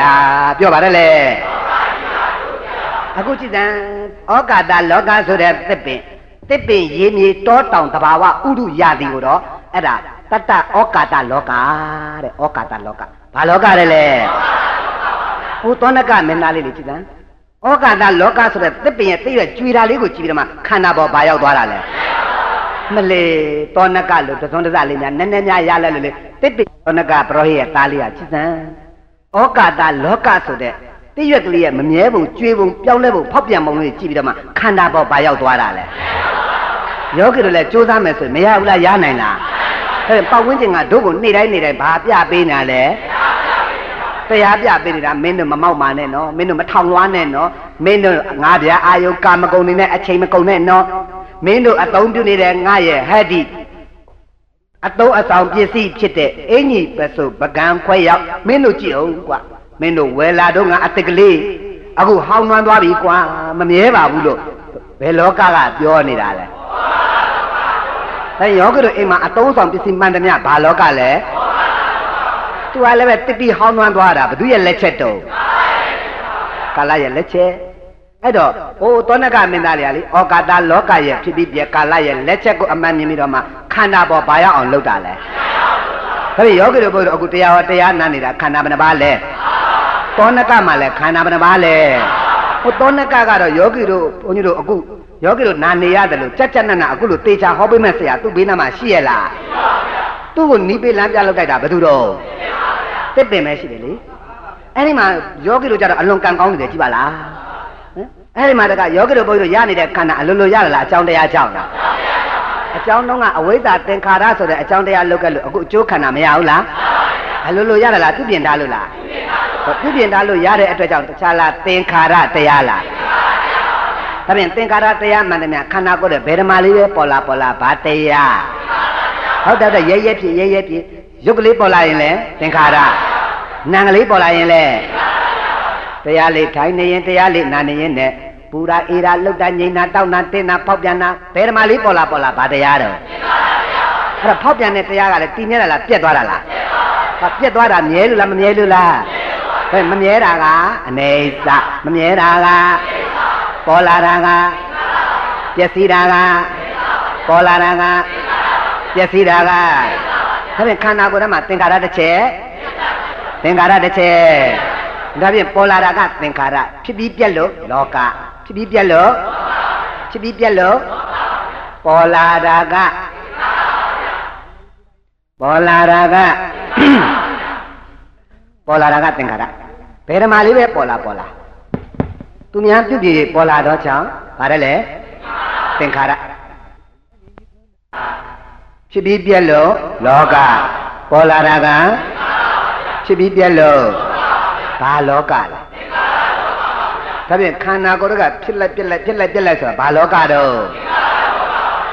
ပြောပါတယ်လေအခုကြည့်စမ်းဩကာတလောကဆိုတဲ့သစ်ပင်ရေမြေတောတောင်တဘာဝဥဒုရသည်ကိုတော့အဲ့ဒါတတ္တဩကာတလောကတဲ့ဩကာတလောကဘာလောကလဲလဲဟိုသောနကမင်းသားလေးကြည့်စမ်းဩကာတလောကဆိုတဲ့သစ်ပင်ရဲ့သိရကြွေတာလေးကိုကြည့်ပြီးတော့မှခန္ဓာပေါ်ဘာရောက်သွားတာလဲမလေးသောနကလို့သုံးတစလေးများနည်းနည်းများရလဲလို့လေသစ်ပင်သောနကပရောဟိရဲ့သားလေးကကြည့်စမ်းဩကာတလောကဆိုတဲ့သိရွက်ကလေးရဲ့မမြဲပုံကျွေးပုံပြောင်းလဲပုံဖောက်ပြန်ပုံလေးကြည့်ပြီးတော့မှခန္ဓာပေါ်ဘာရောက်သွားတာလဲယောဂီတို့လည်းကြိုးစားမယ်ဆိုရင်မရဘူးလားရနိုင်လားအဲ့ပတ်ဝန်းကျင်ကတို့ကိုနေ့တိုင်းဘာပြပေးနေလဲတရားပြပေးနေတာမင်းတို့မမောက်မာနဲ့နော်မင်းတို့မထောင်လွှားနဲ့နော်မင်းတို့ငါဗျာအာယုကာမဂုဏ်နေနဲ့အချိန်မကုန်နဲ့နော်မင်းတို့အသုံးပြုနေတဲ့ငါရဲ့ဟဲ့ဒီအသုံးအဆောင်ပစ္စည်းဖြစ်တဲ့အင်ကြီးပစုပကံခွဲရောက်မင်းတို့ကြည့်အောင်ကွာမင်းတို့ဝယ်လာတော့ငါအတက်ကလေးအခုဟောင်းနှွမ်းသွားပြီကွာမမြဲပါဘူးလို့ဘယ်လောကကပြောနေတာလဲအဲယောဂီတို့အိမ်မှာအသုံးဆောင်ပစ္စည်းမှန်သမျှဘာလောကလဲသူကလည်းပဲတစ်ပြီးဟောင်းနှွမ်းသွားတာဘသူရဲ့လက်ချက်တော့ကာလရဲ့လက်ချက်အဲ့တော့ဟိုသောနကမင်းသားလေးကလေဩကာတလောကရဲ့ဖြစ်ပြီးပြကာလရဲ့လက်ချက်ကိုအမှန်မြင်ပြီးတော့မှခန္ဓာပေါ်ဘာရောက်အောင်လုပ်တာလဲဒါပေယောဂီတို့ဘုရားအခုတရားနာနေတာခန္ဓာဘယ်နှပါလဲသောနကမှလည်းခန္ဓာဘယ်နှပါလဲဟိုသောနကကတော့ယောဂီတို့ဘုန်းကြီးတို့အခုယောဂီတို့နာနေရတယ်လို့ကြက်ကြက်နက်နက်အခုလို့တေချာဟောပေးမဲ့ဆရာသူ့ဘေးနားမှာရှိရလားသူ့ကိုနီးပေးလမ်းပြလောက်လိုက်တာဘယ်သူတော့တစ်ပင်ပဲရှိတယ်လေအဲ့ဒီမှာယောဂီတို့ကြတော့အလွန်ကံကောင်းနေတယ်ကြည့်ပါလားအဲ့ဒီမှာတကယောဂီတို့ဘုန်းကြီးတို့ရနေတဲ့ခန္ဓာအလိုလိုရလားအကြောင်းတရားကြောင့်လားအကြောင်းတော့ကအဝိဇ္ဇာသင်္ခါရဆိုတဲ့အကြောင်းတရားလောက်ကလို့အခုအကျိုးခန္ဓာမရဘူးလား လိုရလားသူပြင်ထားလို့လားသူပြင်ထားလို့ရတဲ့အတွက်ကြောင့်တခြားလားသင်္ခါရတရားလားဒါပြင်သင်္ခါရတရားမှန်တယ်များခန္ဓာကိုယ်ရဲ့ဗေဒမာလေးပဲပေါ်လာဘာတရားဟုတ်တယ်ရဲဖြစ်ရုပ်ကလေးပေါ်လာရင်လည်းသင်္ခါရနာမ်ကလေးပေါ်လာရင်လည်းတရားလေးထိုင်နေရင်တရားလေးနာနေရင်နဲ့ပူရာအေရာလှုပ်တာငိမ့်တာတောက်တာတင်းတာဖောက်ပြန်တာဗေဒမာလေးပေါ်လာဘာတရားတော့အဲ့ဒါဖောက်ပြန်တဲ့တရားကလည်းတည်မြဲတာလားပြက်သွားတာလားပြက်သွားတာမြဲလို့လားမမြဲလို့လားဟဲ့မမြဲတာကအနေစမမြဲတာကပေါ်လာတာကပျက်စီးတာကပေါ်လာတာကပျက်စီးတာကဒါဖြင့်ခန္ဓာကိုယ်ထဲမှာသင်္ခါရတစ်ချက်ဒါဖြင့်ပေါ်လာတာကသင်္ခါရဖြစ်ပြီးပြက်လို့လောကဖြစ်ပြီးပြက်လို့ပေါ်လာတာကသင်္ခါရဘယ်ဓမ္မလေးပဲပေါ်လာသူများပြုပြည်ပေါ်လာတော့ကြောင့်ဗါတယ်လေသင်္ခါရဖြစ်ပြီးပြက်လို့လောကပေါ်လာတာကဖြစ်ပြီးပြက်လို့ဘာလောကလဲဒါဖြင့်ခန္ဓာကိုယ်ကဖြစ်လိုက်ဆိုတာဘာလောကတော့ဒါ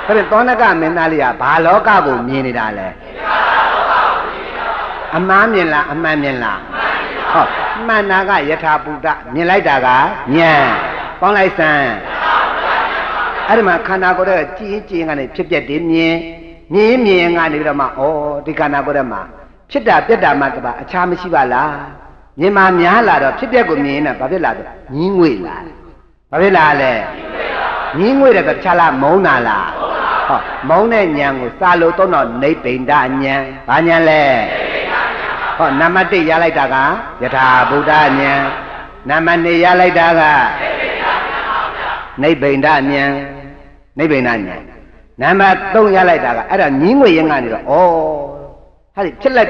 ဖြင့်သောဏကမင်းသားလေးကဘာလောကကိုမြင်နေတာလဲအမှားမြင်လားအမှန်မြင်လားဟုတ်မှန်တာကယထာဘူတမြင်လိုက်တာကဉာဏ်ပေါင်းလိုက်စမ်းအဲ့ဒီမှာခန္ဓာကိုယ်ကကြည်ကနေဖြစ်ပြက်တယ်မြင်ကနေပြီးတော့မှဩဒီခန္ဓာကိုယ်ထဲမှာဖြစ်တာပြက်တာမှတပါအခြားမရှိပါလားမြင်မှများလာတော့ဖြစ်ပြက်ကိုမြင်နေတာဘာဖြစ်လာတော့ညင်းငွေလာဘာဖြစ်လာလဲညင်းငွေတဲ့ကခြားလားမုန်းတာလားဟောမုန်းတဲ့ဉာဏ်ကိုစာလို့တော့နိဗ္ဗိန္ဒဉာဏ်ဘာဉာဏ်လဲဟောနံပါတ်1ရလိုက်တာကယထာဘုဒ္ဓဉာဏ်နံပါတ်2ရလိုက်တာကနိဗ္ဗိန္ဒဉာဏ်နံပါတ်3ရလိုက်တာကအဲ့ဒါညင်းငွေရင်ကနေတော့ဩဟာဒီဖြစ်လိုက်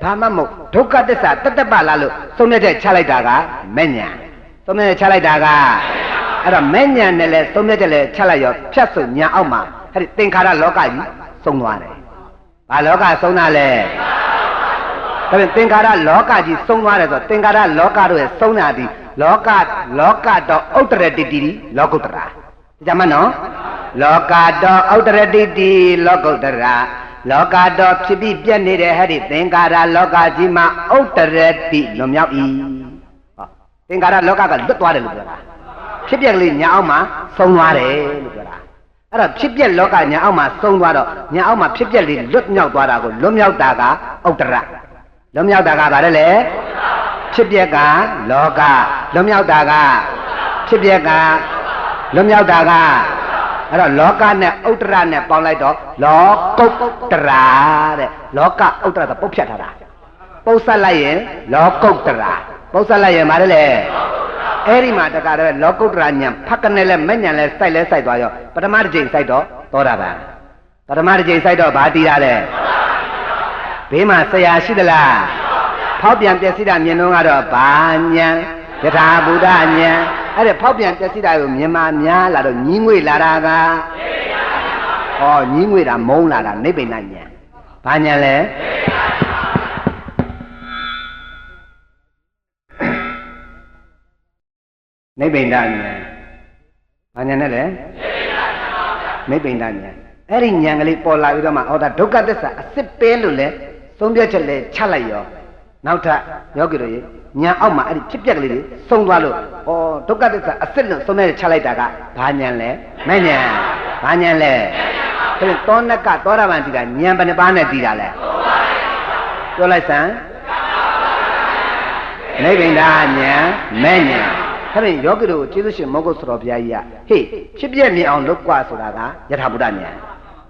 ဘာမှမဟုတ်ဒုက္ခသစ္စာတတ္တပလားလို့သုံးတဲ့ချလိုက်တာကမဲ့ညာသုံးတဲ့ချလိုက်တာကအဲ့တော့မဲ့ညာနဲ့လဲသုံးတဲ့လဲချလိုက်ရောဖြတ်စုံညာအောက်မှာအဲ့ဒီသင်္ခါရလောကကြီးသုံးသွားတယ်ဘာလောကသုံးတာလဲဒါဖြင့်သင်္ခါရလောကကြီးသုံးသွားတယ်ဆိုသင်္ခါရလောကတို့ရဲ့သုံးတာဒီလောကတော့ဥတ္တရတိတိလောကုတ္တရာကြမ်းမနော်လောကတော့ဥတ္တရတိတိလောကုတ္တရာလောကတော်ဖြစ်ပြီးပြက်နေတဲ့ဟဲ့ဒီသင်္ခါရလောကကြီးမှာဥတ္တရတိလွန်မြောက်၏ဟောသင်္ခါရလောကကလွတ်သွားတယ်လို့ပြောတာဖြစ်ပြက်ကလေးညာအောက်မှာဆုံးသွားတယ်လို့ပြောတာအဲ့တော့ဖြစ်ပြက်လောကညာအောက်မှာဆုံးသွားတော့ညာအောက်မှာဖြစ်ပြက်လေးလွတ်မြောက်သွားတာကိုလွတ်မြောက်တာကဥတ္တရလွတ်မြောက်တာကဘာလဲလဲဖြစ်ပြက်ကလောကလွတ်မြောက်တာကဖြစ်ပြက်ကလွတ်မြောက်တာကအဲ့တော့လောကနဲ့ဥတ္တရနဲ့ပေါင်းလိုက်တော့လောကုတ္တရာတဲ့လောကဥတ္တရကပုတ်ဖြတ်ထားတာပုတ်ဆက်လိုက်ရင်လောကုတ္တရာပုတ်ဆက်လိုက်ရင်ဗါတယ်လေအဲ့ဒီမှာတကားတော့လောကုတ္တရာညာဖက်ကနေလဲမဲ့ညာလဲစိုက်သွားရောပထမတစ်ချိန်စိုက်တော့သောတာပန်ပထမတစ်ချိန်စိုက်တော့ဗာတီးတာလေဘေးမှာဆရာရှိသလားဖောက်ပြန်ပျက်စီးတာမြင်တော့ကတော့ဘာညာယထာဘုဒ္ဓညာအဲ့ဒါဖောက်ပြန်ပျက်စီးတာကိုမြင်မှများလာတော့ညင်းငွေလာတာကဟောညင်းငွေတာမုန်းလာတာနိဗ္ဗိန္ဒဉာဏ်ဘာဉာဏ်လဲနိဗ္ဗိန္ဒဉာဏ်ဘာဉာဏ်နဲ့လဲနိဗ္ဗိန္ဒဉာဏ်အဲ့ဒီဉာဏ်ကလေးပေါ်လာပြီးတော့မှဟောတာဒုက္ခသစ္စာအစစ်ပဲလို့လဲသုံးပြချက်လဲချလိုက်ရောနောက်ထပ်ယောဂီတို့ရေညာအောက်မှာအဲ့ဒီဖြစ်ပျက်ကလေးတွေဆုံးသွားလို့ဩဒုက္ခသစ္စာအစစ်လို့ဆုံးတဲ့ချလိုက်တာကဘာဉာဏ်လဲမဲ့ဉာဏ်ဘာဉာဏ်လဲဒါဖြင့်သောဏကသောတာပန်တည်တာဉာဏ်ဘယ်နှပါးနဲ့တည်တာလဲပြောလိုက်စမ်းနိဗ္ဗိန္ဒဉာဏ်မဲ့ဉာဏ်ဒါဖြင့်ယောဂီတို့ကျေးဇူးရှင်မောဂုတ်ဆရာဘုရားကြီးကဟေ့ဖြစ်ပျက်မြင်အောင်လုပ်ကွာဆိုတာကယထာဘုဒ္ဓဉာဏ်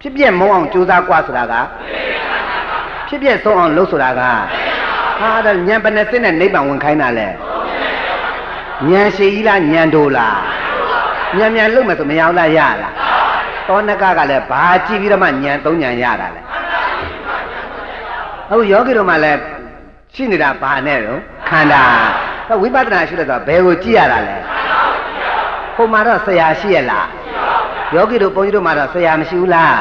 ဖြစ်ပျက်မုံအောင်ကြိုးစားကွာဆိုတာကဖြစ်ပျက်ဆုံးအောင်လုပ်ဆိုတာကဟာဒါဉာဏ်ဘယ်နဲ့စစ်နဲ့နိဗ္ဗာန်ဝင်ခိုင်းတာလဲဉာဏ်ရှိကြီးလားဉာဏ်တိုလားဉာဏ်မြန်လုပ်မယ်ဆိုမရဘူးလားရလားသောဏကလည်းဘာကြည့်ပြီးတော့မှဉာဏ်သုံးဉာဏ်ရတာလဲအခုယောဂီတို့မှလည်းရှိနေတာဘာနဲ့တော့ခန္ဓာဝိပဿနာရှိတဲ့ဆိုဘယ်ကိုကြည့်ရတာလဲဟိုမှာတော့ဆရာရှိရလားယောဂီတို့ဘုန်းကြီးတို့မှာတော့ဆရာမရှိဘူးလား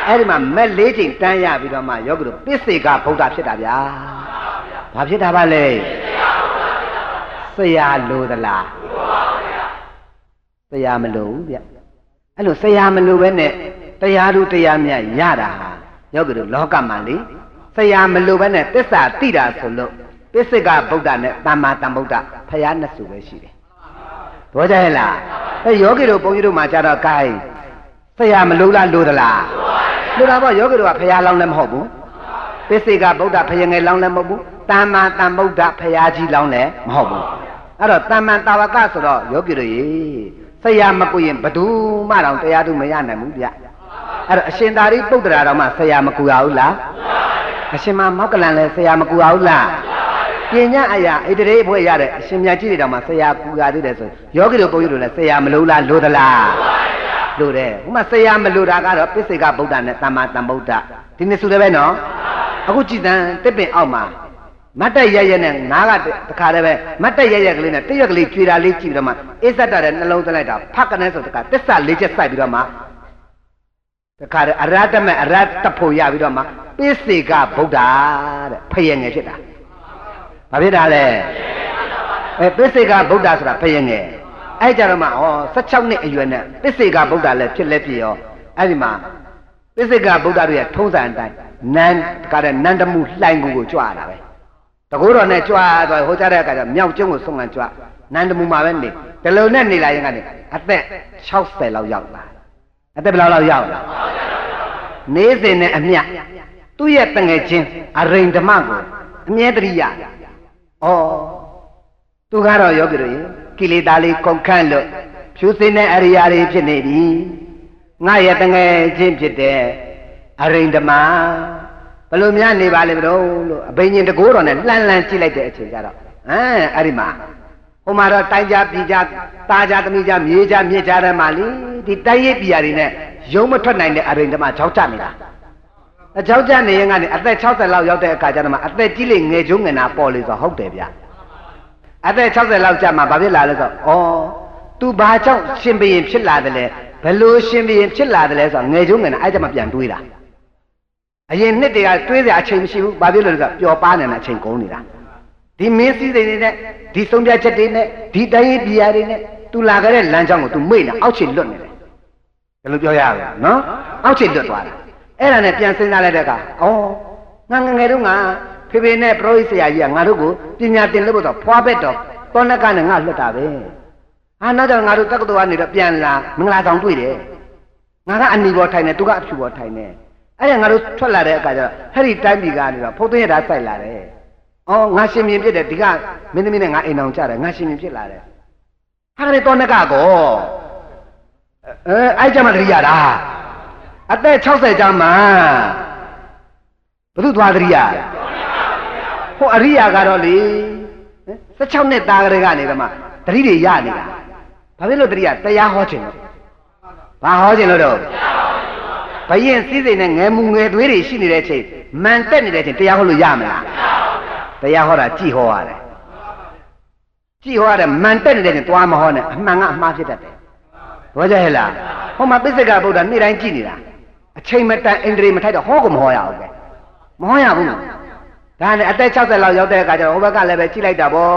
အဲ့ဒီမှာမက်၄ချိန်တန်းရပြီးတော့မှယောဂီတို့ပစ္စေကဗုဒ္ဓဖြစ်တာဗျာဘာဖြစ်တာပါလဲဆရာလိုသလားဆရာမလိုဘူးဗျအဲ့လိုဆရာမလိုပဲနဲ့တရားသူတရားမြတ်ရတာဟာယောဂီတို့လောကမှာလေဆရာမလိုပဲနဲ့သစ္စာသိတာဆိုလို့ပစ္စေကဗုဒ္ဓနဲ့သမ္မာသမ္ဗုဒ္ဓဖရာနှစ်စုပဲရှိတယ်ဘောကြရဲ့လားအဲယောဂီတို့ဘုန်းကြီးတို့မှာကြတော့ gain ဆရာမလိုလားလိုသလားလိုတာပေါ့ယောဂီတို့ကဖရာလောင်းလည်းမဟုတ်ဘူးပစ္စေကဗုဒ္ဓဖရာငယ်လောင်းလည်းမဟုတ်ဘူးသမ္မာသမ္ဗုဒ္ဓဖရာကြီးလောင်းလည်းမဟုတ်ဘူးအဲ့တော့သမ္မာတာဝကဆိုတော့ယောဂီတို့ရေဆရာမကူရင်ဘယ်သူမှတော့တရားသူမရနိုင်ဘူးဗျအဲ့တော့အရှင်သာရိပုတ္တရာတော်မှဆရာမကူရဘူးလားအရှင်မမောက္ကလန်လည်းဆရာမကူရဘူးလားပညာအရာဣတရေဘွဲ့ရတဲ့အရှင်မြတ်ကြီးတွေတော်မှဆရာကူရသေးတယ်ဆိုယောဂီတို့ဘုန်းကြီးတို့လည်းဆရာမလိုလားလိုသလားလိုတယ်ဟိုမှာဆရာမလိုတာကတော့ပစ္စေကဗုဒ္ဓနဲ့သမ္မာသမ္ဗုဒ္ဓဒီနှစ်စုတည်းပဲနော်အခုကြည်တန်းတစ်ပင်အောက်မှာမတ်တက်ရရနဲ့ငါးကတခါတည်းပဲမတ်တက်ရရကလေးနဲ့တရွက်ကလေးကျွေတာလေးကြည့်ပြီးတော့မှအစ္ဆတတဲ့နှလုံးသွင်းလိုက်တာဖတ်ကနေဆိုတခါသစ္စာ၄ချက်စိုက်ပြီးတော့မှတခါတည်းအရတမေအရတဖို့ရပြီးတော့မှပစ္စေကဗုဒ္ဓတဲ့ဖယငယ်ဖြစ်တာဘာဖြစ်တာလဲပစ္စေကဗုဒ္ဓဆိုတာဖယငယ်အဲ့ကြတော့မှ16နှစ်အရွယ်နဲ့ပစ္စေကဗုဒ္ဓလည်းဖြစ်လက်ဖြစ်ရောအဲ့ဒီမှာပစ္စေကဗုဒ္ဓတို့ရဲ့ထုံးစံအတိုင်းနန်းတခါတည်းနန်းတမှုလှိုင်ကိုကြွတာပဲတကူတော်နဲ့ကြွသွားဟိုကြတဲ့အခါကျမြောက်ကျုံကိုဆုံးကန်ကြွနန်းတမှုမှာပဲနေဒီလိုနဲ့နေလာရင်ကနေအသက်60လောက်ရောက်လာအသက်ဘယ်လောက်ရောက်လာနေစဉ်နဲ့အမျှသူ့ရဲ့တငယ်ချင်းအရိန်ဓမ္မကိုအမြဲတရိယာသူကတော့ယောဂီတို့ကိလေသာလေးကုန်ခန့်လို့ဖြူစင်းတဲ့အရိယာတွေဖြစ်နေပြီငါရဲ့တငယ်ချင်းဖြစ်တဲ့အရိန်ဓမ္မဘယ်လိုများနေပါလိမ့်မလို့အဘိညာဉ်တကိုးတော်နဲ့လှမ်းလှမ်းကြည့်လိုက်တဲ့အချိန်ကျတော့အဲ့ဒီမှာဟိုမှာတော့တိုင်းကြပြည်ကြတာကြသမီးကြမြေကြမြစ်ကြတဲ့မှာလေဒီတိုင်းရိပ်ပြည်ရာတွေနဲ့ရုံမထွက်နိုင်တဲ့အရိန်ဓမ္မကြောက်ကြနေတာအကြောက်ကြနေရင်ကနေအသက်60လောက်ရောက်တဲ့အခါကျတော့မှအသက်ကြီးလေငယ်ကျုံးငယ်နာပေါ်လေဆိုဟုတ်တယ်ဗျအသက်60လောက်ကြာမှဘာဖြစ်လာလဲဆိုသူဘာကြောင့်ရှင်ဘရင်ဖြစ်လာတယ်လဲဘယ်လိုရှင်ဘရင်ဖြစ်လာတယ်လဲဆိုငယ်ကျုံးငယ်နာအဲ့ကြမှာပြန်တွေးတာအရင်နှစ်တွေကတွေးစရာအချိန်မရှိဘူးဘာဖြစ်လို့လဲဆိုပျော်ပါနေတဲ့အချိန်ကုန်နေတာဒီမင်းစည်းစိမ်တွေနဲ့ဒီဆုံးဖြတ်ချက်တွေနဲ့ဒီတိုင်းရေးပြည်ရာတွေနဲ့သူလာခဲ့တဲ့လမ်းကြောင်းကိုသူမေ့နေအောက်ချင်လွတ်နေတယ်ဘယ်လိုပြောရလဲနော်အောက်ချင်လွတ်သွားတယ်အဲ့ဒါနဲ့ပြန်စဉ်းစားလိုက်တဲ့အခါငါငငယ်တုန်းကဖေဖေနဲ့ပရောဟိတ်ဆရာကြီးကငါတို့ကိုပညာသင်လို့တော့ဖွာဘက်တော့တောနကနဲ့ငါလွတ်တာပဲနောက်တော့ငါတို့တက္ကသိုလ်ကနေတော့ပြန်လာမင်္ဂလာဆောင်တွေ့တယ်ငါကအနီပေါ်ထိုင်နေသူကအဖြူပေါ်ထိုင်နေအဲ့ဒါငါတို့ထွက်လာတဲ့အခါကျတော့ဟဲ့ဒီတိုင်းပြည်ကနေတော့ဖုတ်သွင်းရတာစိုက်လာတယ်ငါရှင်မြင်ဖြစ်တယ်ဒီကမင်းသမီးနဲ့ငါအိမ်အောင်ကြတယ်ငါရှင်မြင်ဖြစ်လာတယ်ဟာကလေးတောနကကောအဲ့ကြမှာတရိယာတာအသက်60ကျောင်းမှာဘုသူသွားတရိယာဟိုအရိယာကတော့လေ16နှစ်သားကလေးကနေတော့မှတတိတွေရနေတာဘာဖြစ်လို့တရိယာတရားဟောခြင်းလို့ဘာဟောခြင်းလို့တော့ဘယင်စည်းစိမ်နဲ့ငယ်မူငယ်သွေးတွေရှိနေတဲ့အချိန်မန်တက်နေတဲ့အချိန်တရားဟောလို့ရမလားတရားဟောတာကြည်ဟောရတယ်ကြည်ဟောရတယ်မန်တက်နေတဲ့အချိန်သွားမဟောနဲ့အမှန်ကအမှားဖြစ်တတ်တယ်ဘောကြဟဲ့လားဟောမှာပစ္စေကဗုဒ္ဓနေ့တိုင်းကြည်နေတာအချိန်မတန်အိန္ဒြေမထိုက်တော့ဟောကိုမဟောရဘူးပဲမဟောရဘူးဒါနဲ့အသက်60လောက်ရောက်တဲ့အခါကျတော့ဟိုဘက်ကလည်းပဲကြည့်လိုက်တာဗော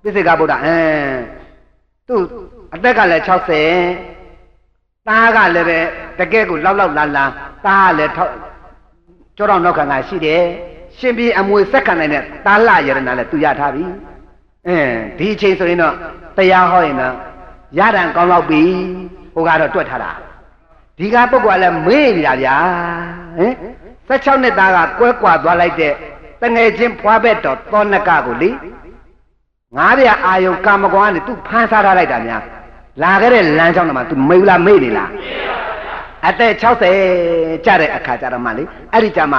ပစ္စေကဗုဒ္ဓသူ့အသက်ကလည်း60သားကလည်းပဲတကယ်ကိုလောက်လောက်လာလာသားကလည်းကြောတော့နောက်ခံကရှိတယ်ရှင်ပြည်အမွေဆက်ခံနိုင်တဲ့သားလရတနာလည်းသူရထားပြီဒီအချိန်ဆိုရင်တော့တရားဟောရင်တော့ရတန်ကောင်းလောက်ပြီဟိုကတော့တွက်ထားတာဒီကပုဂ္ဂိုလ်ကလည်းမေ့နေတာဗျာ16နှစ်သားကကွဲကွာသွားလိုက်တဲ့တငယ်ချင်းဖွာဘက်တော်သောနကကိုလေငါးပြအာယုံကာမကွန်ကနေသူဖမ်းစားထားလိုက်တာများလာခဲ့တဲ့လမ်းကြောင်းတော့မှ तू မေ့လားမေ့နေလားအသက်60ကျတဲ့အခါကျတော့မှလေအဲ့ဒီကျမှ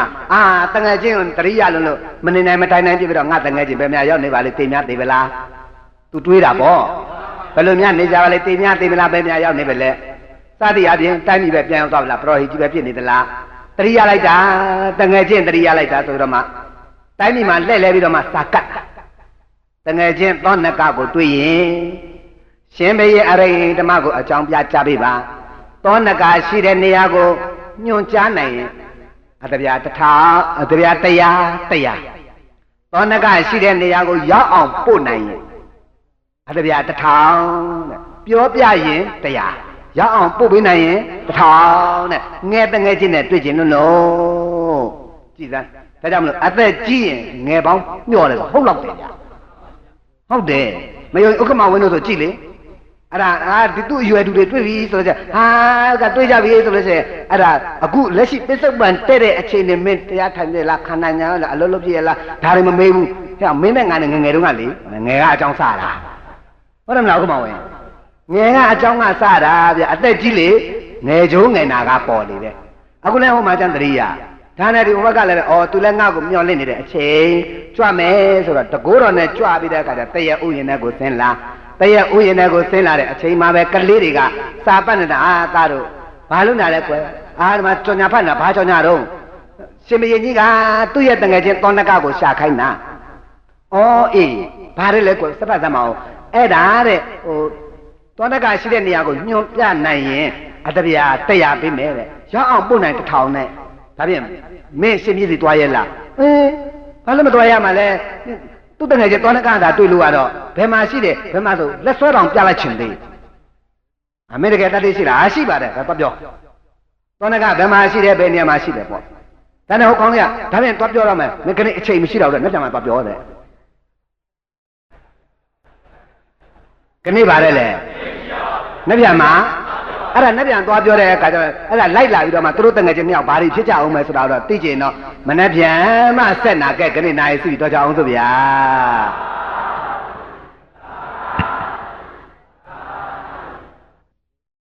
တငယ်ချင်းတရိယာလုံးလို့မနေနိုင်မတိုင်နိုင်ပြပြီးတော့ငါတငယ်ချင်းပဲများရောက်နေပါလေတေများတေပလား तू တွေးတာပေါ့ဘယ်လိုများနေကြပါလေတေများတေမလားပဲများရောက်နေပဲလေစသည်အပြင်တိုင်းပြည်ပဲပြန်ရောက်သွားပြီလားပရောဟိတ်ကြီးပဲဖြစ်နေသလားတရိယာလိုက်တာတငယ်ချင်းတရိယာလိုက်တာဆိုတော့မှတိုင်းပြည်မှာလှည့်လဲပြီးတော့မှစာကတ်တငယ်ချင်းသောနကကိုတွေ့ရင်ရှင်ဘုရင်အရိဓမ္မကိုအကြောင်းပြကြပေးပါသောနကရှိတဲ့နေရာကို ညွန်ကြားနိုင်ရင်အတပြားတစ်ထောင်အတပြားတရားသောနကရှိတဲ့နေရာကိုရောက်အောင်ပို့နိုင်ရင်အတပြားတစ်ထောင်တဲ့ပြောပြရင်တရားရောက်အောင်ပို့ပေးနိုင်ရင်တစ်ထောင်တဲ့ငဲတငဲချင်းနဲ့တွေ့ကျင်လို့ကြည်စမ်းဒါကြောင့်မလို့အသက်ကြီးရင်ငယ်ပေါင်းညှော်တယ်ဆိုဟုတ်လောက်တယ်ဗျာဟုတ်တယ်မယုံဥက္ကမဝင်းတို့ဆိုကြည်လေအဲ့ဒါဒီသူ့အရွယ်တူတွေတွေ့ပြီဆိုတော့ကတွေ့ကြပြီဆိုလို့ရှိရင်အဲ့ဒါအခုလက်ရှိပစ္စုပန်တဲ့တဲ့အချိန်နဲ့မင်းတရားထိုင်နေလားခန္ဓာညာလားအလုံးလုံးပြည့်ရလားဒါတွေမမေးဘူးဟဲ့မင်းနဲ့ငါနဲ့ငယ်တုန်းကလေငယ်ကအကြောင်းစတာဟုတ်တယ်မလားဥက္ကမဝင်းငယ်ကအကြောင်းကစတာဗျအသက်ကြီးလေငယ်ချိုးငယ်နာကပေါ်နေတယ်အခုလည်းဟိုမှာကျန်တရိယာဒါနဲ့ဒီဘက်ကလည်းအော်သူလည်းငါ့ကိုမျောလင့်နေတဲ့အချိန်ကြွမယ်ဆိုတော့တကိုးတော်နဲ့ကြွပြီးတဲ့အခါကျတရက်ဥယျာဉ်နဲ့ကိုဆင်းလာတရက်ဥယျာဉ်နဲ့ကိုဆင်းလာတဲ့အချိန်မှာပဲကလေးတွေကစာပတ်နေတာသားတို့ဘာလို့နာလဲကွယ်ဒီမှာကြော်ညာဖတ်နေတာဘာကြော်ညာတော့ရှင်မရင်ကြီးကသူ့ရဲ့တငယ်ချင်းသောနကကိုရှာခိုင်းတာအော်အေးဘာလဲလဲကွယ်စပတ်သမအောင်အဲ့ဒါတဲ့ဟိုသောနကရှိတဲ့နေရာကိုညွှန်ပြနိုင်ရင်အတပြားတရားပေးမယ်တဲ့ရောက်အောင်ပို့နိုင်တစ်ထောင်နဲ့ဒါဖြင့်မင်းရှင်ပြည်စီသွားရဲလားဘာလို့မသွားရမှာလဲသူ့တငယ်ချင်းသောနကသာတွေ့လို့ကတော့ဘယ်မှာရှိတယ်ဘယ်မှာဆိုလက်ဆွဲတောင်ပြလိုက်ချင်သေးအမေတကယ်တတ်သိရှိလားရှိပါတယ်ဒါတော့ပြောသောနကဘယ်မှာရှိတယ်ဘယ်နေရာမှာရှိတယ်ပေါ့ဒါနဲ့ဟုတ်ကောင်းကဒါဖြင့်သွားပြောရမယ်မင်းကနေအချိန်မရှိတော့တဲ့လက်ပြန်မှာသွားပြောတဲ့ကနေပါတယ်လေလက်ပြန်မှာအဲ့ဒါနဲ့ပြန်သွားပြောတဲ့အခါကျတော့အဲ့ဒါလိုက်လာပြီးတော့မှသူတို့တငယ်ချင်းမြောက်ဘာတွေဖြစ်ကြအောင်မဲဆိုတာတော့သိကျင်တော့မနဲ့ပြန်မှဆက်နာကဲခဏနိုင်စီတော့ကြအောင်ဆိုဗျာ